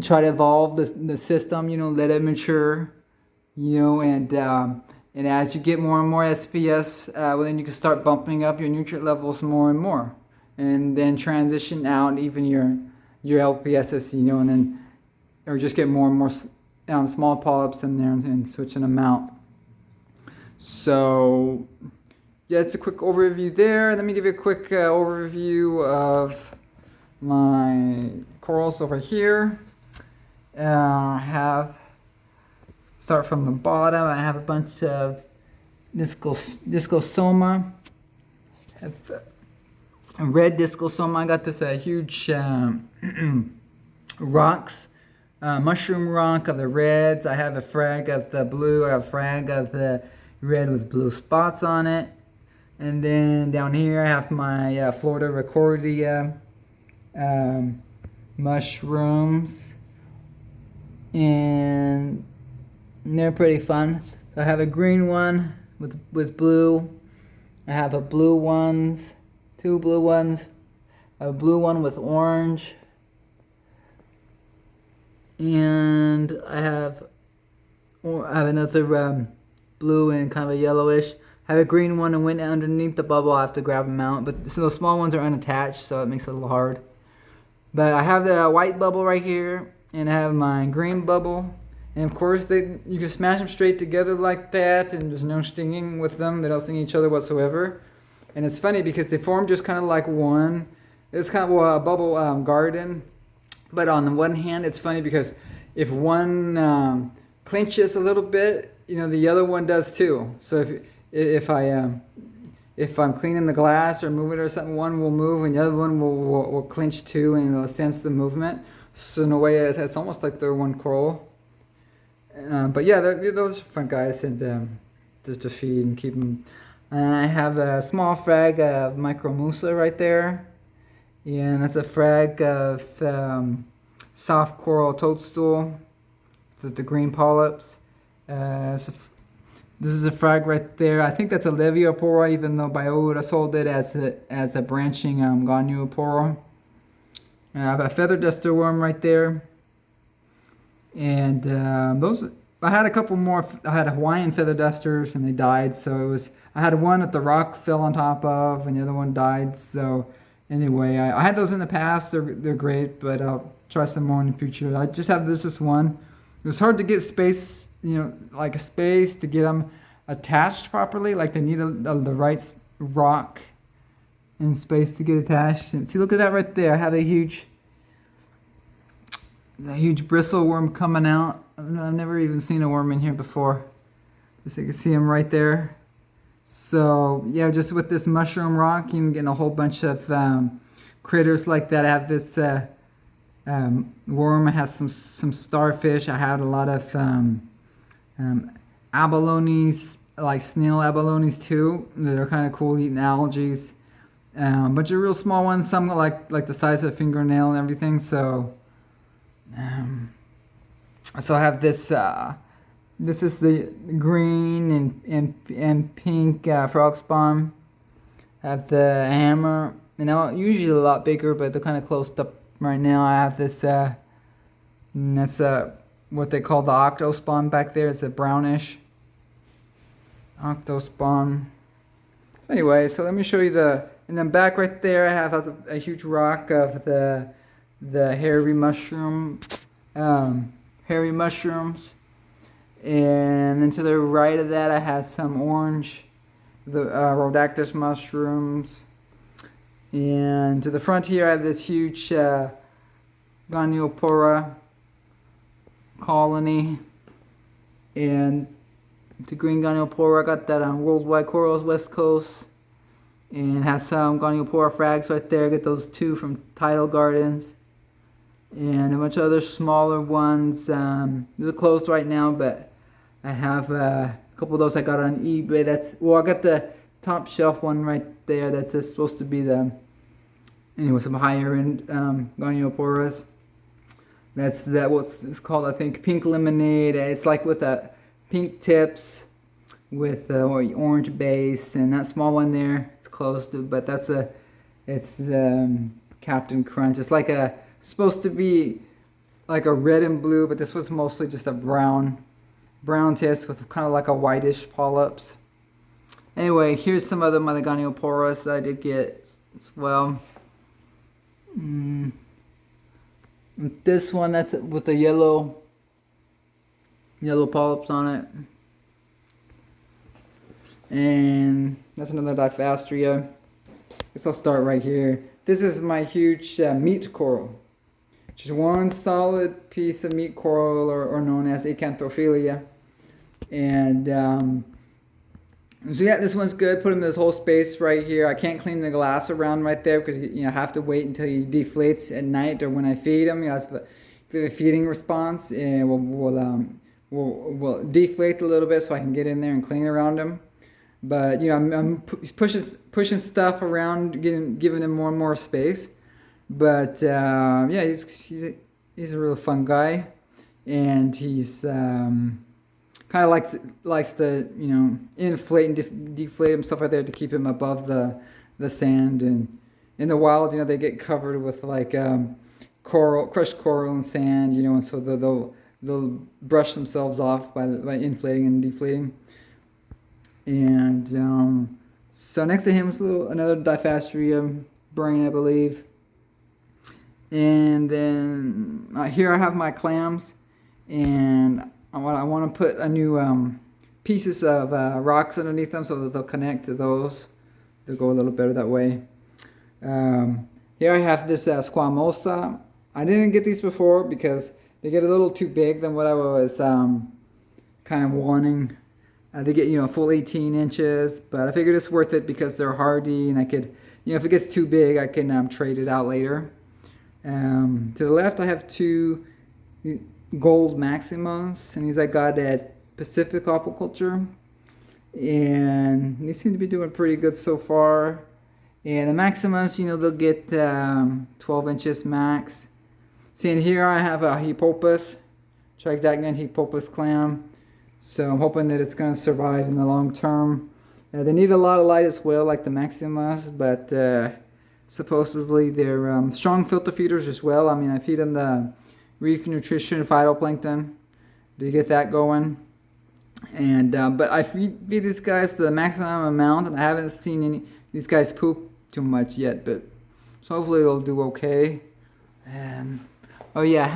try to evolve the system. Let it mature. And as you get more and more SPS, then you can start bumping up your nutrient levels more and more, and then transition out even your LPSs, and then or just get more and more small polyps in there and switching them out. So, yeah, it's a quick overview there. Let me give you a quick overview of my corals over here. Start from the bottom. I have a bunch of Discosoma. I have a red Discosoma. I got this huge rocks. Mushroom rock of the reds. I have a frag of the blue. I have a frag of the red with blue spots on it. And then down here I have my Florida Recordia mushrooms. And they're pretty fun. So I have a green one with blue. I have a blue ones, 2 blue ones. I have a blue one with orange. And I have another blue and kind of a yellowish. I have a green one and went underneath the bubble. I have to grab them out. But so those small ones are unattached, so it makes it a little hard. But I have the white bubble right here, and I have my green bubble, And of course, you can smash them straight together like that, and there's no stinging with them. They don't sting each other whatsoever. And it's funny because they form just kind of like one. It's kind of a bubble garden. But on the one hand, it's funny because if one clinches a little bit, the other one does too. So if I'm cleaning the glass or moving it or something, one will move and the other one will clinch too, and it'll sense the movement. So in a way, it's almost like they're one coral. But yeah, those are fun guys, and just to feed and keep them. And I have a small frag of Micromusa right there, and that's a frag of soft coral toadstool, the green polyps. This is a frag right there. I think that's a Leviopora, even though Biota sold it as a branching Goniopora. I have a feather duster worm right there. And those, I had a couple more. I had Hawaiian feather dusters, and they died. So I had one that the rock fell on top of, and the other one died. So anyway, I had those in the past. They're great, but I'll try some more in the future. I just have this one. It was hard to get space, like a space to get them attached properly. Like they need the right rock and space to get attached. And see, look at that right there. I have a huge bristle worm coming out. I've never even seen a worm in here before. Just so you can see him right there. So yeah, just with this mushroom rock, you can get a whole bunch of critters like that. I have this worm. It has some starfish. I had a lot of abalones, like snail abalones too, that are kind of cool, eating algae. A bunch of real small ones, some like the size of a fingernail and everything. So I have this. This is the green and pink frog spawn. I have the hammer, and they're usually a lot bigger, but they're kind of closed up right now. I have this. That's what they call the octospawn back there. It's a brownish octospawn. Anyway, so let me show you and then back right there I have a huge rock of the hairy mushrooms. And then to the right of that I have some orange, the Rhodactis mushrooms. And to the front here I have this huge Goniopora colony. And the green Goniopora, I got that on Worldwide Corals West Coast. And have some Goniopora frags right there. I get those 2 from Tidal Gardens. And a bunch of other smaller ones. These are closed right now, but I have a couple of those I got on eBay. I got the top shelf one right there. That's supposed to be some higher end Gonioporas. That's what's called, I think, pink lemonade. It's like with pink tips with orange base, and that small one there, it's closed, but it's the Captain Crunch. It's like supposed to be like a red and blue, but this was mostly just a brown test with kind of like a whitish polyps. Anyway, here's some other Gonioporas that I did get as well. This one, that's with the yellow polyps on it. And that's another Diphastria. Guess I'll start right here. This is my huge meat coral. Just one solid piece of meat coral, or known as Acanthophelia. And so yeah, this one's good. Put them in this whole space right here. I can't clean the glass around right there because I have to wait until he deflates at night or when I feed him. That's the feeding response, and we'll deflate a little bit so I can get in there and clean around him. But I'm pushing stuff around, giving him more and more space. But yeah, he's a real fun guy, and he's kind of likes to inflate and deflate himself right there to keep him above the sand. And in the wild, they get covered with like crushed coral and sand, and so they'll brush themselves off by inflating and deflating. And so next to him is another Diphastria brain, I believe. And then here I have my clams, and I want to put a new pieces of rocks underneath them so that they'll connect to those. They'll go a little better that way. Here I have this squamosa. I didn't get these before because they get a little too big than what I was kind of wanting. They get, you know, full 18 inches, but I figured it's worth it because they're hardy, and I could, you know, if it gets too big, I can trade it out later. To the left, I have two gold maximas, and these I got at Pacific Aquaculture, and they seem to be doing pretty good so far. And the maximas, you know, they'll get 12 inches max. See, in here I have a Hippopus, Tragdagnan Hippopus clam. So I'm hoping that it's going to survive in the long term. They need a lot of light as well, like the maximas, but supposedly they're strong filter feeders as well. I mean, I feed them the Reef nutrition phytoplankton to get that going. And but I feed these guys the maximum amount, and I haven't seen these guys poop too much yet, but so hopefully they'll do okay. Oh yeah,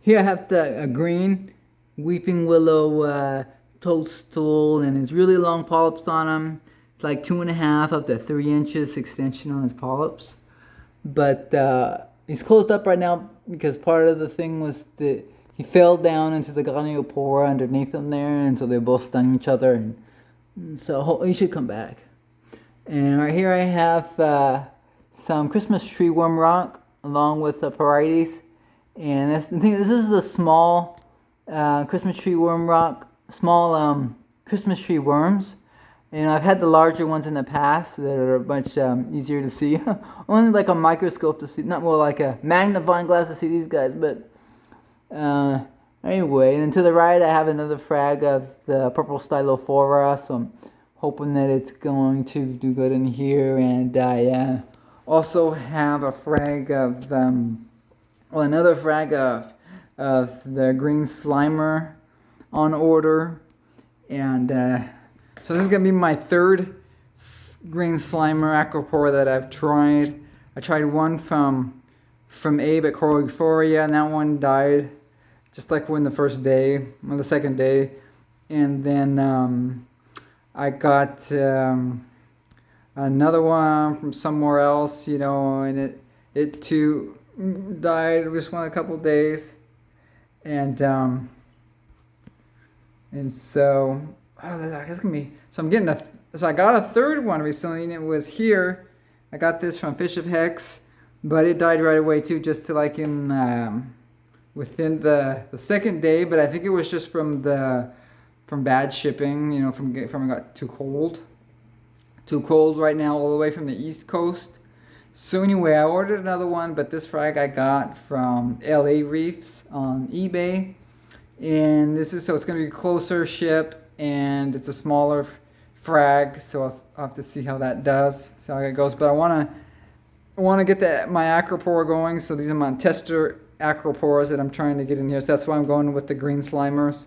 here I have the green weeping willow toadstool, and it's really long polyps on them. It's like 2.5 up to 3 inches extension on his polyps. But he's closed up right now because part of the thing was that he fell down into the Goniopora underneath him there, and so they both stung each other. And so he should come back. And right here I have some Christmas tree worm rock along with the Probiotics. And that's the thing. This is the small Christmas tree worm rock, small Christmas tree worms. And I've had the larger ones in the past that are much easier to see. Only like a microscope to see, not more like a magnifying glass to see these guys. But anyway, and then to the right I have another frag of the purple Stylophora. So I'm hoping that it's going to do good in here. And I also have a frag of, another frag of the green slimer on order. And so this is going to be my third green slimer Acropora that I've tried. I tried one from Abe at Goniopora, and that one died just like when the first day, or the second day. And then I got another one from somewhere else, you know, and it too died just one a couple of days. And so it's gonna be, so I'm getting so I got a third one recently, and it was here. I got this from Fish of Hex, but it died right away too, just to like in within the second day. But I think it was just from bad shipping, you know, from it got too cold right now, all the way from the East Coast. So anyway, I ordered another one, but this frag I got from LA Reefs on eBay. And this is, so it's going to be closer ship, and it's a smaller frag, so I'll have to see how that does, see how it goes. But I want to get my Acropora going, so these are my tester Acroporas that I'm trying to get in here. So that's why I'm going with the green slimers.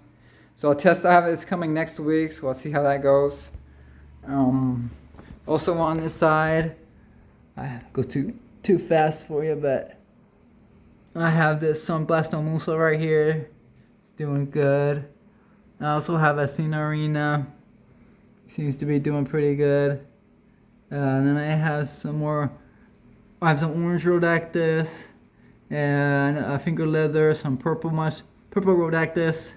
So I'll test, I have it's coming next week, so I'll see how that goes. Also on this side, I go too fast for you, but I have this Sump Blastomusa right here. It's doing good. I also have a Arena. Seems to be doing pretty good. And then I have some more. I have some orange Rhodactis and a finger leather, some purple Rhodactis,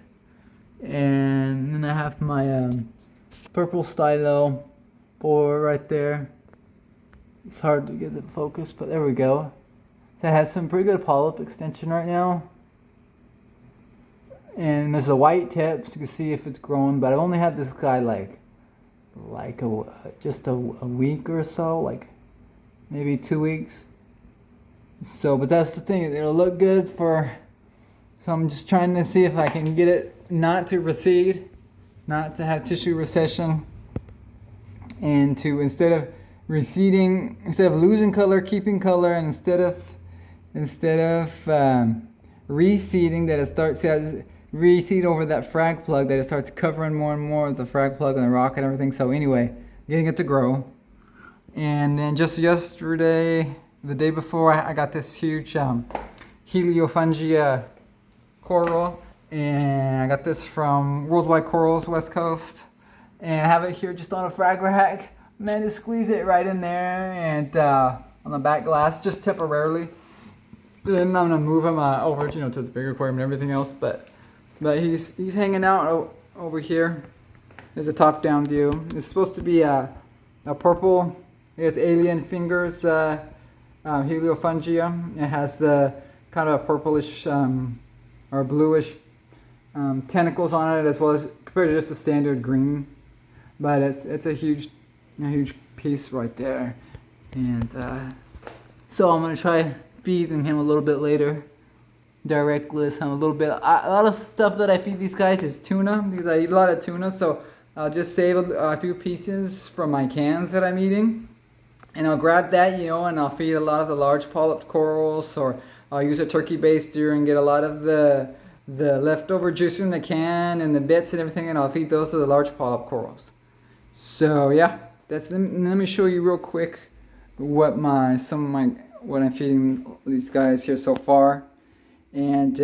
and then I have my purple Stylophora right there. It's hard to get the focus, but there we go. So it has some pretty good polyp extension right now. And there's the white tips, you can see if it's growing, but I've only had this guy just a week or so, like maybe 2 weeks. So, but that's the thing, it'll look good so I'm just trying to see if I can get it not to recede, not to have tissue recession, and to instead of losing color, keeping color, and instead of reseeding, that it starts reseed over that frag plug, that it starts covering more and more of the frag plug and the rock and everything. So anyway, getting it to grow. And then just yesterday, the day before, I got this huge Heliofungia coral, and I got this from Worldwide Corals West Coast, and I have it here just on a frag rack. Man, just squeeze it right in there and on the back glass, just temporarily. Then I'm gonna move him over, to the bigger aquarium and everything else. But he's hanging out over here. There's a top-down view. It's supposed to be a purple. It has alien fingers, heliofungia. It has the kind of purplish or bluish tentacles on it, as well as compared to just a standard green. But it's a huge piece right there. And so I'm gonna try feeding him a little bit later. Directless, a little bit. A lot of stuff that I feed these guys is tuna, because I eat a lot of tuna. So I'll just save a few pieces from my cans that I'm eating, and I'll grab that, and I'll feed a lot of the large polyp corals, or I'll use a turkey baster and get a lot of the leftover juice in the can and the bits and everything, and I'll feed those to the large polyp corals. So yeah, let me show you real quick what I'm feeding these guys here so far. And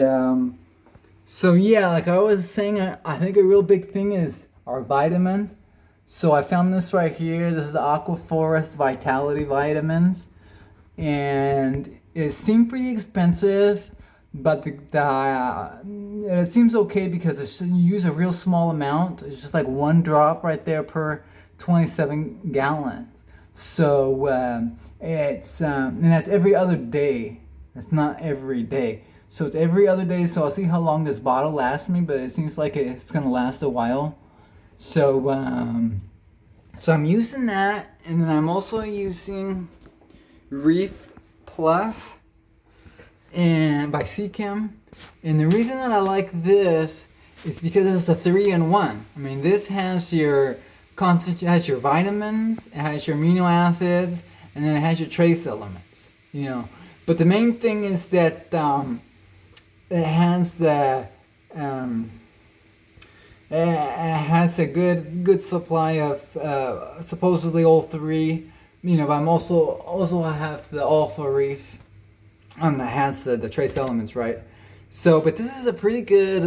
so yeah, like I was saying, I think a real big thing is our vitamins. So I found this right here. This is the Aquaforest Vitality Vitamins, and it seemed pretty expensive, but it seems okay because you use a real small amount. It's just like 1 drop right there per 27 gallons. So it's and that's every other day. It's not every day. So it's every other day. So I'll see how long this bottle lasts me, but it seems like it's gonna last a while. So so I'm using that, and then I'm also using Reef Plus and by Seachem. And the reason that I like this is because it's a 3-in-1. I mean, this has your vitamins, it has your amino acids, and then it has your trace elements. But the main thing is that it has a good supply of supposedly all 3. But I'm also have the Alpha Reef that has the trace elements, right? So, but this is a pretty good,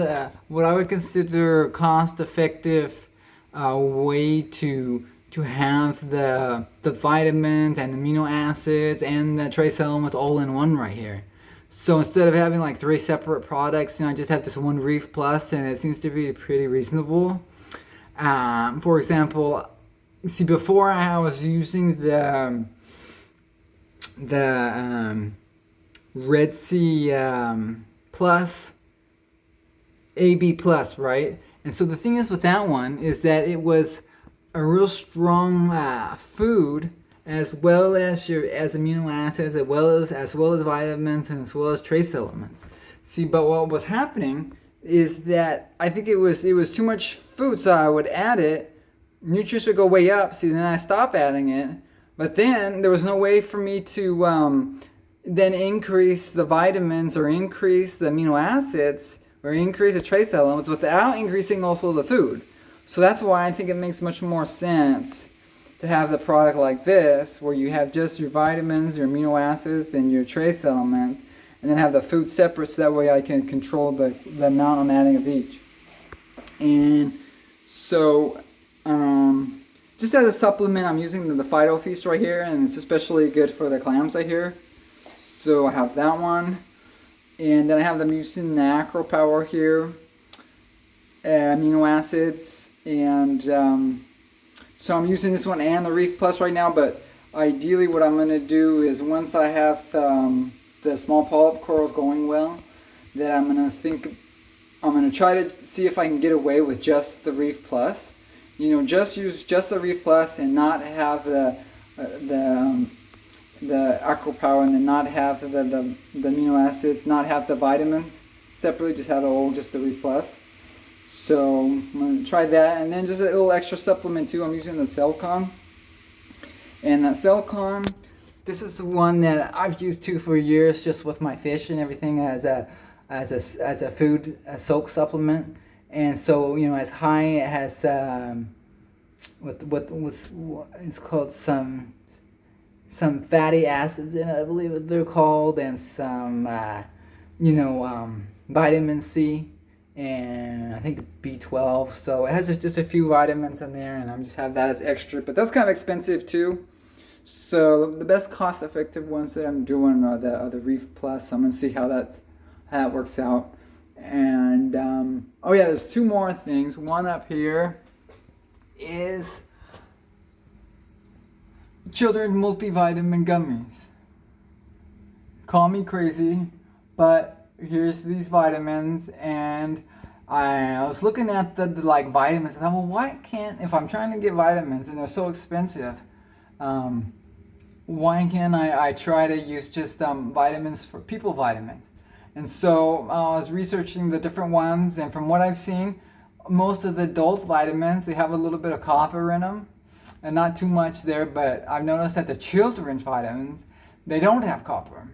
what I would consider cost-effective way to have the vitamins and amino acids and the trace elements all in one right here. So instead of having like 3 separate products, I just have this one Reef Plus, and it seems to be pretty reasonable. For example, see, before I was using the Red Sea Plus, AB Plus, right? And so the thing is with that one is that it was a real strong food, as well as amino acids, as well as vitamins, and as well as trace elements. See, but what was happening is that I think it was too much food, so I would add it, nutrients would go way up. See, then I stop adding it, but then there was no way for me to then increase the vitamins or increase the amino acids or increase the trace elements without increasing also the food. So that's why I think it makes much more sense to have the product like this, where you have just your vitamins, your amino acids, and your trace elements, and then have the food separate, so that way I can control the amount I'm adding of each. And so, just as a supplement, I'm using the Phyto Feast right here, and it's especially good for the clams I hear. So I have that one, and then I have them using the Acro Power here, amino acids, and so I'm using this one and the Reef Plus right now, but ideally what I'm going to do is once I have the small polyp corals going well, that I'm going to try to see if I can get away with just the Reef Plus. Just use just the Reef Plus and not have the Aqua Power, and then not have the amino acids, not have the vitamins separately, just have just the Reef Plus. So I'm going to try that, and then just a little extra supplement too. I'm using the Cellcon, and that Cellcon, this is the one that I've used too for years, just with my fish and everything, as a food soak supplement. And so as high, it has it's called some fatty acids in it, I believe they're called, and some vitamin C. and I think B12. So it has just a few vitamins in there, and I just have that as extra. But that's kind of expensive too. So the best cost-effective ones that I'm doing are the Reef Plus. I'm gonna see how that works out. And oh yeah, there's two more things. One up here is children multivitamin gummies. Call me crazy, but here's these vitamins, and I was looking at the like vitamins, and I thought, well, why can't, if I'm trying to get vitamins and they're so expensive, why can't I try to use just vitamins for people vitamins? And so I was researching the different ones, and from what I've seen, most of the adult vitamins, they have a little bit of copper in them, and not too much there, but I've noticed that the children's vitamins, they don't have copper.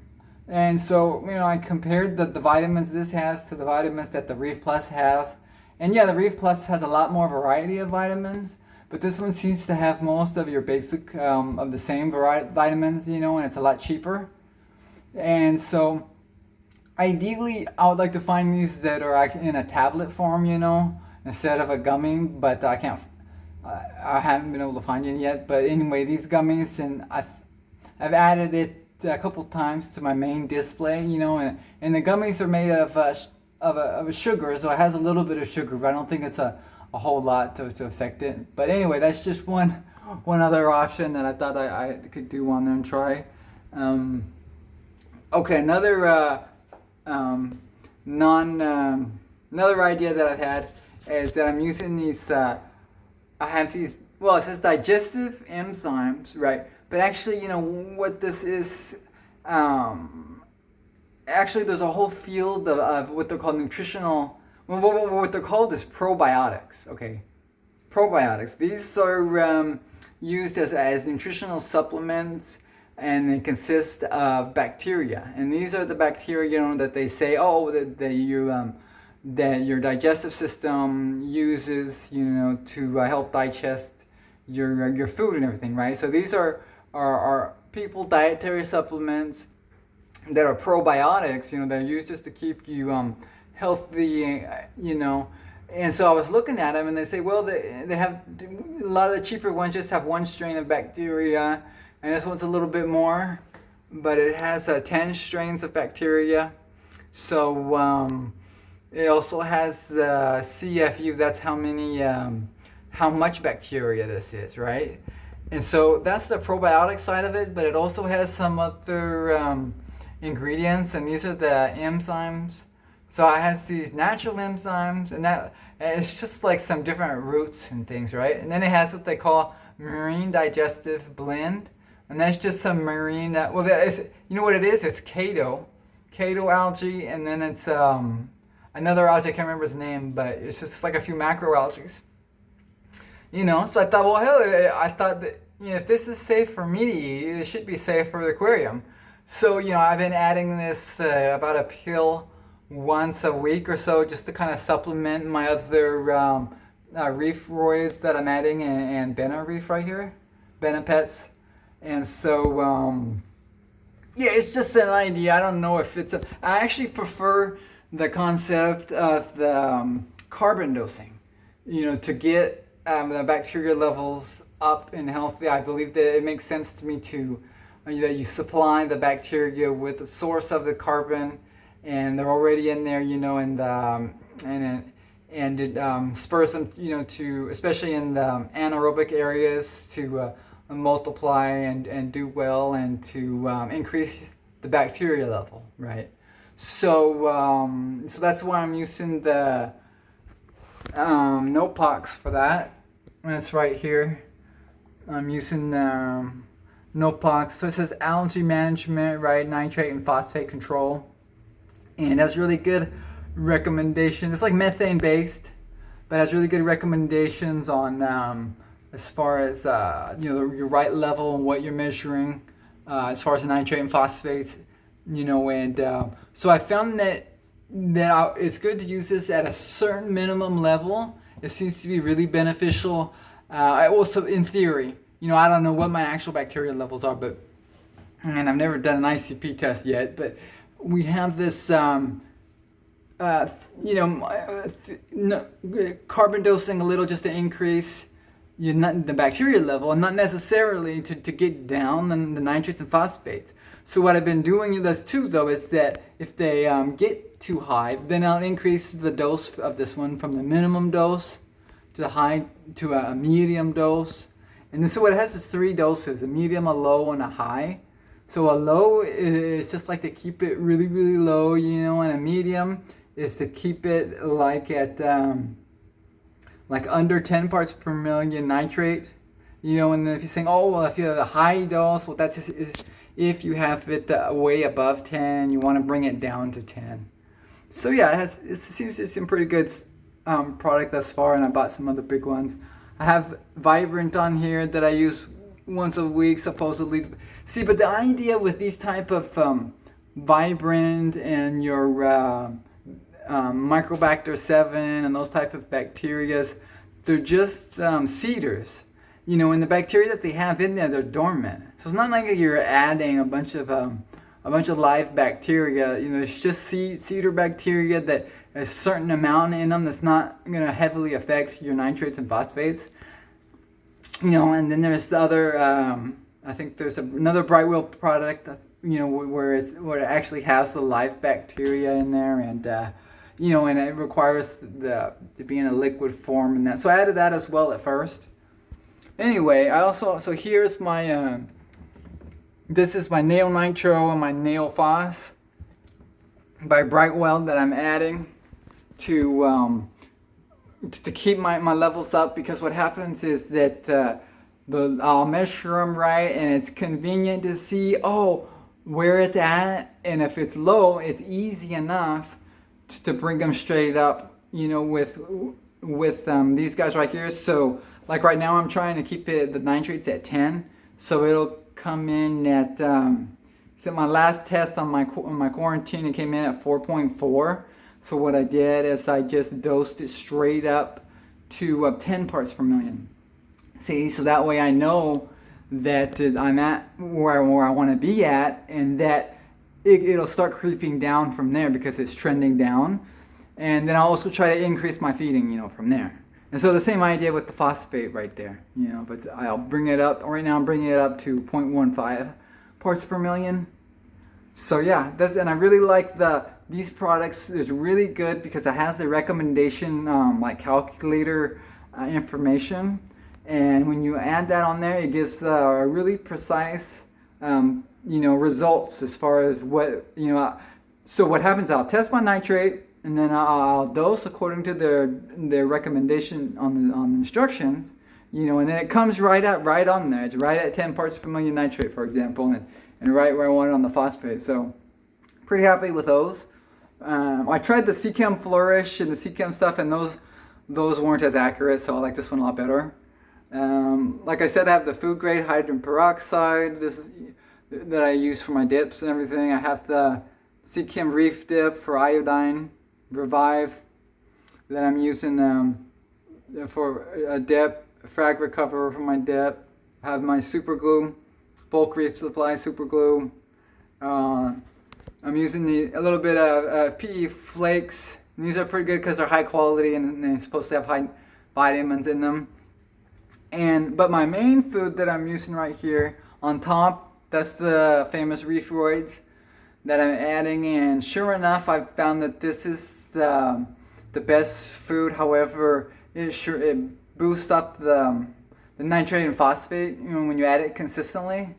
And so, I compared the vitamins this has to the vitamins that the Reef Plus has. And yeah, the Reef Plus has a lot more variety of vitamins, but this one seems to have most of your basic, of the same variety vitamins, and it's a lot cheaper. And so, ideally, I would like to find these that are actually in a tablet form, instead of a gummy, but I haven't been able to find it yet. But anyway, these gummies, and I've added it a couple times to my main display, and the gummies are made of a sugar, so it has a little bit of sugar, but I don't think it's a whole lot to affect it. But anyway, that's just one other option that I thought I could do on there and try. Okay, another another idea that I've had is that I'm using these. I have these. Well, it says digestive enzymes, right? But actually, what this is. Actually, there's a whole field of what they're called nutritional. Well, what they're called is probiotics. Okay, probiotics. These are used as nutritional supplements, and they consist of bacteria. And these are the bacteria, that they say, that your digestive system uses, to help digest your food and everything, right? So these are people dietary supplements that are probiotics, that are used just to keep you healthy, And so I was looking at them, and they say, well, they have a lot of the cheaper ones just have one strain of bacteria, and this one's a little bit more, but it has 10 strains of bacteria. So it also has the CFU. That's how much bacteria this is, right? And so that's the probiotic side of it, but it also has some other ingredients, and these are the enzymes. So it has these natural enzymes, and it's just like some different roots and things, right? And then it has what they call marine digestive blend, and that's just some marine. You know what it is? It's Chaeto algae, and then it's another algae. I can't remember his name, but it's just like a few macroalgae. So I thought, well, hell, I thought that, if this is safe for me to eat, it should be safe for the aquarium. So, I've been adding this about a pill once a week or so, just to kind of supplement my other reef roids that I'm adding, and Bena Reef right here, Bena Pets. And so, it's just an idea. I don't know if I actually prefer the concept of the carbon dosing, to get the bacteria levels up and healthy. I believe that it makes sense to me to that you supply the bacteria with the source of the carbon, and they're already in there, and it spurs them, to, especially in the anaerobic areas, to multiply and do well, and to increase the bacteria level, right? So so that's why I'm using the Nopox for that. And it's right here. I'm using Nopox. So it says Algae Management, right? Nitrate and phosphate control. And it has really good recommendations. It's like methane based, but it has really good recommendations on as far as your right level and what you're measuring as far as nitrate and phosphates. And so I found that it's good to use this at a certain minimum level. It seems to be really beneficial. Also, in theory, I don't know what my actual bacteria levels are, and I've never done an ICP test yet, but we have this carbon dosing a little just to increase the bacteria level, and not necessarily to get down the nitrates and phosphates. So what I've been doing in this too, though, is that if they get too high, then I'll increase the dose of this one from the minimum dose to a medium dose. And this is what it has, is 3 doses: a medium, a low, and a high. So a low is just like to keep it really, really low, and a medium is to keep it like at like under 10 parts per million nitrate. And then if you're saying, oh, well, if you have a high dose, well, that's just if you have it way above 10, you want to bring it down to 10. So yeah, it seems to be some pretty good product thus far, and I bought some other big ones. I have Vibrant on here that I use once a week, supposedly. See, but the idea with these type of Vibrant and your Microbacter 7 and those type of bacterias, they're just seeders. And the bacteria that they have in there, they're dormant. So it's not like you're adding a bunch of live bacteria. It's just seeder bacteria that a certain amount in them that's not going to heavily affect your nitrates and phosphates. And then there's the other, I think there's another Brightwheel product, where it actually has the live bacteria in there, and and it requires to be in a liquid form and that. So I added that as well at first. Anyway, so here's my, this is my Nail Nitro and my Nail Phos by Brightwell that I'm adding to keep my levels up, because what happens is that I'll measure them right, and it's convenient to see where it's at, and if it's low, it's easy enough to bring them straight up, with these guys right here. So like right now, I'm trying to keep the nitrates at 10, so it'll come in at. So my last test on my quarantine, it came in at 4.4. So what I did is I just dosed it straight up to 10 parts per million. See, so that way I know that I'm at where I want to be at, and that it'll start creeping down from there because it's trending down. And then I'll also try to increase my feeding, from there. And so the same idea with the phosphate right there, but I'll bring it up. Right now I'm bringing it up to 0.15 parts per million. So yeah, and I really like these products. It's really good because it has the recommendation like calculator information, and when you add that on there, it gives a really precise results as far as what So what happens? I'll test my nitrate, and then I'll dose according to their recommendation on the instructions, and then it comes right on there. It's right at 10 parts per million nitrate, for example, and right where I want it on the phosphate. So pretty happy with those. I tried the Seachem Flourish and the Seachem stuff, and those weren't as accurate, so I like this one a lot better. Like I said, I have the food grade hydrogen peroxide. This is that I use for my dips and everything. I have the Seachem Reef dip for iodine, Revive, that I'm using for a dip, Frag Recover for my dip. I have my super glue, bulk Reef Supply super glue. I'm using a little bit of PE flakes. And these are pretty good because they're high quality and they're supposed to have high vitamins in them. But my main food that I'm using right here on top, that's the famous Reefroids that I'm adding, and sure enough, I've found that this is the best food. However, it boosts up the nitrate and phosphate, when you add it consistently.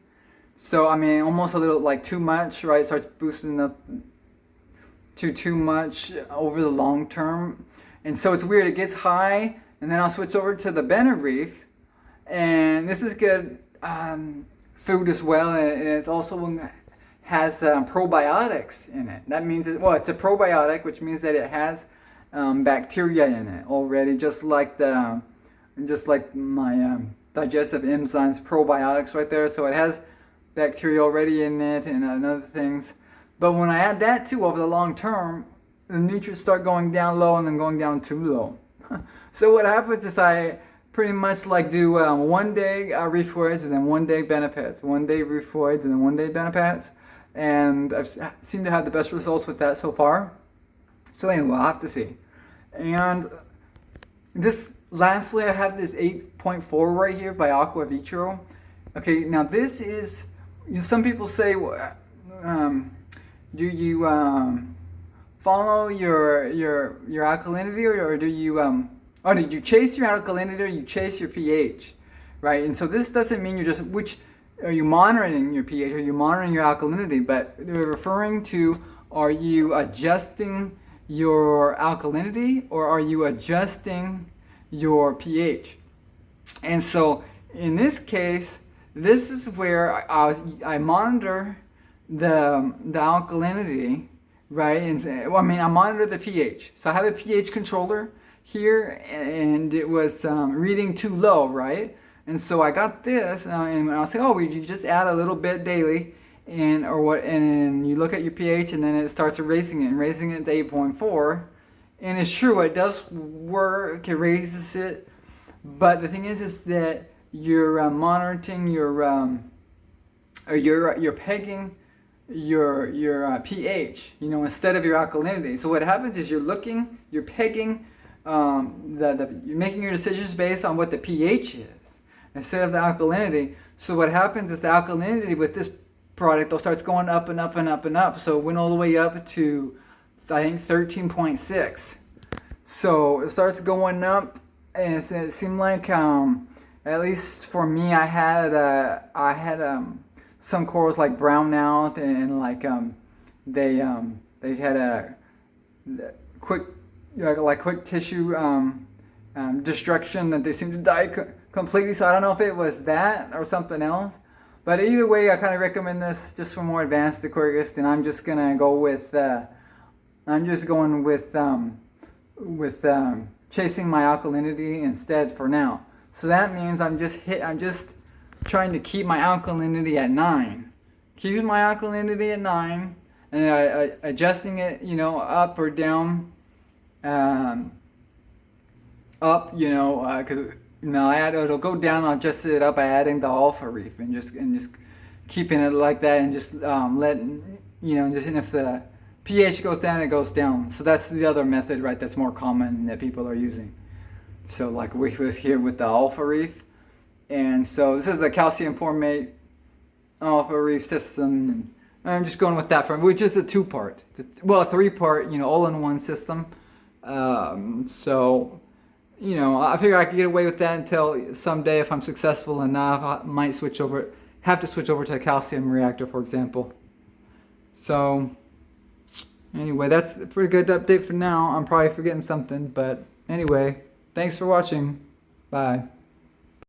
So I mean, almost a little like too much, right? Starts boosting up too much over the long term, and so it's weird. It gets high, and then I'll switch over to the Bennett Reef, and this is good food as well, and it's also has probiotics in it. That means it's a probiotic, which means that it has bacteria in it already, just like my digestive enzymes probiotics right there. So it has bacteria already in it and other things. But when I add that too, over the long term, the nutrients start going down low and then going down too low. So what happens is I pretty much do 1 day Reefroids and then 1 day Benepets, 1 day Reefroids and then 1 day Benepets, and I've seemed to have the best results with that so far. So anyway, I'll have to see. And this, lastly, I have this 8.4 right here by Aqua Vitro. Okay, now this is, some people say, do you follow your alkalinity, or do you or did you chase your alkalinity, or you chase your pH, right? And so this doesn't mean you're just, which are you monitoring your pH, or you monitoring your alkalinity, but they're referring to, are you adjusting your alkalinity, or are you adjusting your pH? And so in this case, this is where I monitor the alkalinity, right? And well, I mean, I monitor the pH. So I have a pH controller here, and it was reading too low, right? And so I got this, and I'll say, oh, you just add a little bit daily, and you look at your pH, and then it starts raising it to 8.4, and it's true, it does work, it raises it, but the thing is that you're monitoring your pegging your pH, instead of your alkalinity. So what happens is you're pegging, you're making your decisions based on what the pH is instead of the alkalinity. So what happens is the alkalinity with this product starts going up and up and up and up. So it went all the way up to, I think, 13.6. So it starts going up, and it seemed like, at least for me, I had some corals like brown out, and like they had a quick quick tissue destruction, that they seemed to die completely. So I don't know if it was that or something else, but either way, I kind of recommend this just for more advanced aquarists, and I'm just gonna go with chasing my alkalinity instead for now. So that means I'm just trying to keep my alkalinity at 9. Keeping my alkalinity at 9, and adjusting it, up or down. Up, because it'll go down. I'll adjust it up by adding the Alpha Reef, and just keeping it like that, and just letting, and if the pH goes down, it goes down. So that's the other method, right? That's more common that people are using. So like we was here with the Alpha Reef, and so this is the calcium formate Alpha Reef system, and I'm just going with that which is a 2-part, a 3-part, all-in-one system. So I figure I could get away with that until someday, if I'm successful enough, I might have to switch over to a calcium reactor, for example. So anyway, that's a pretty good update for now. I'm probably forgetting something, but anyway, thanks for watching. Bye.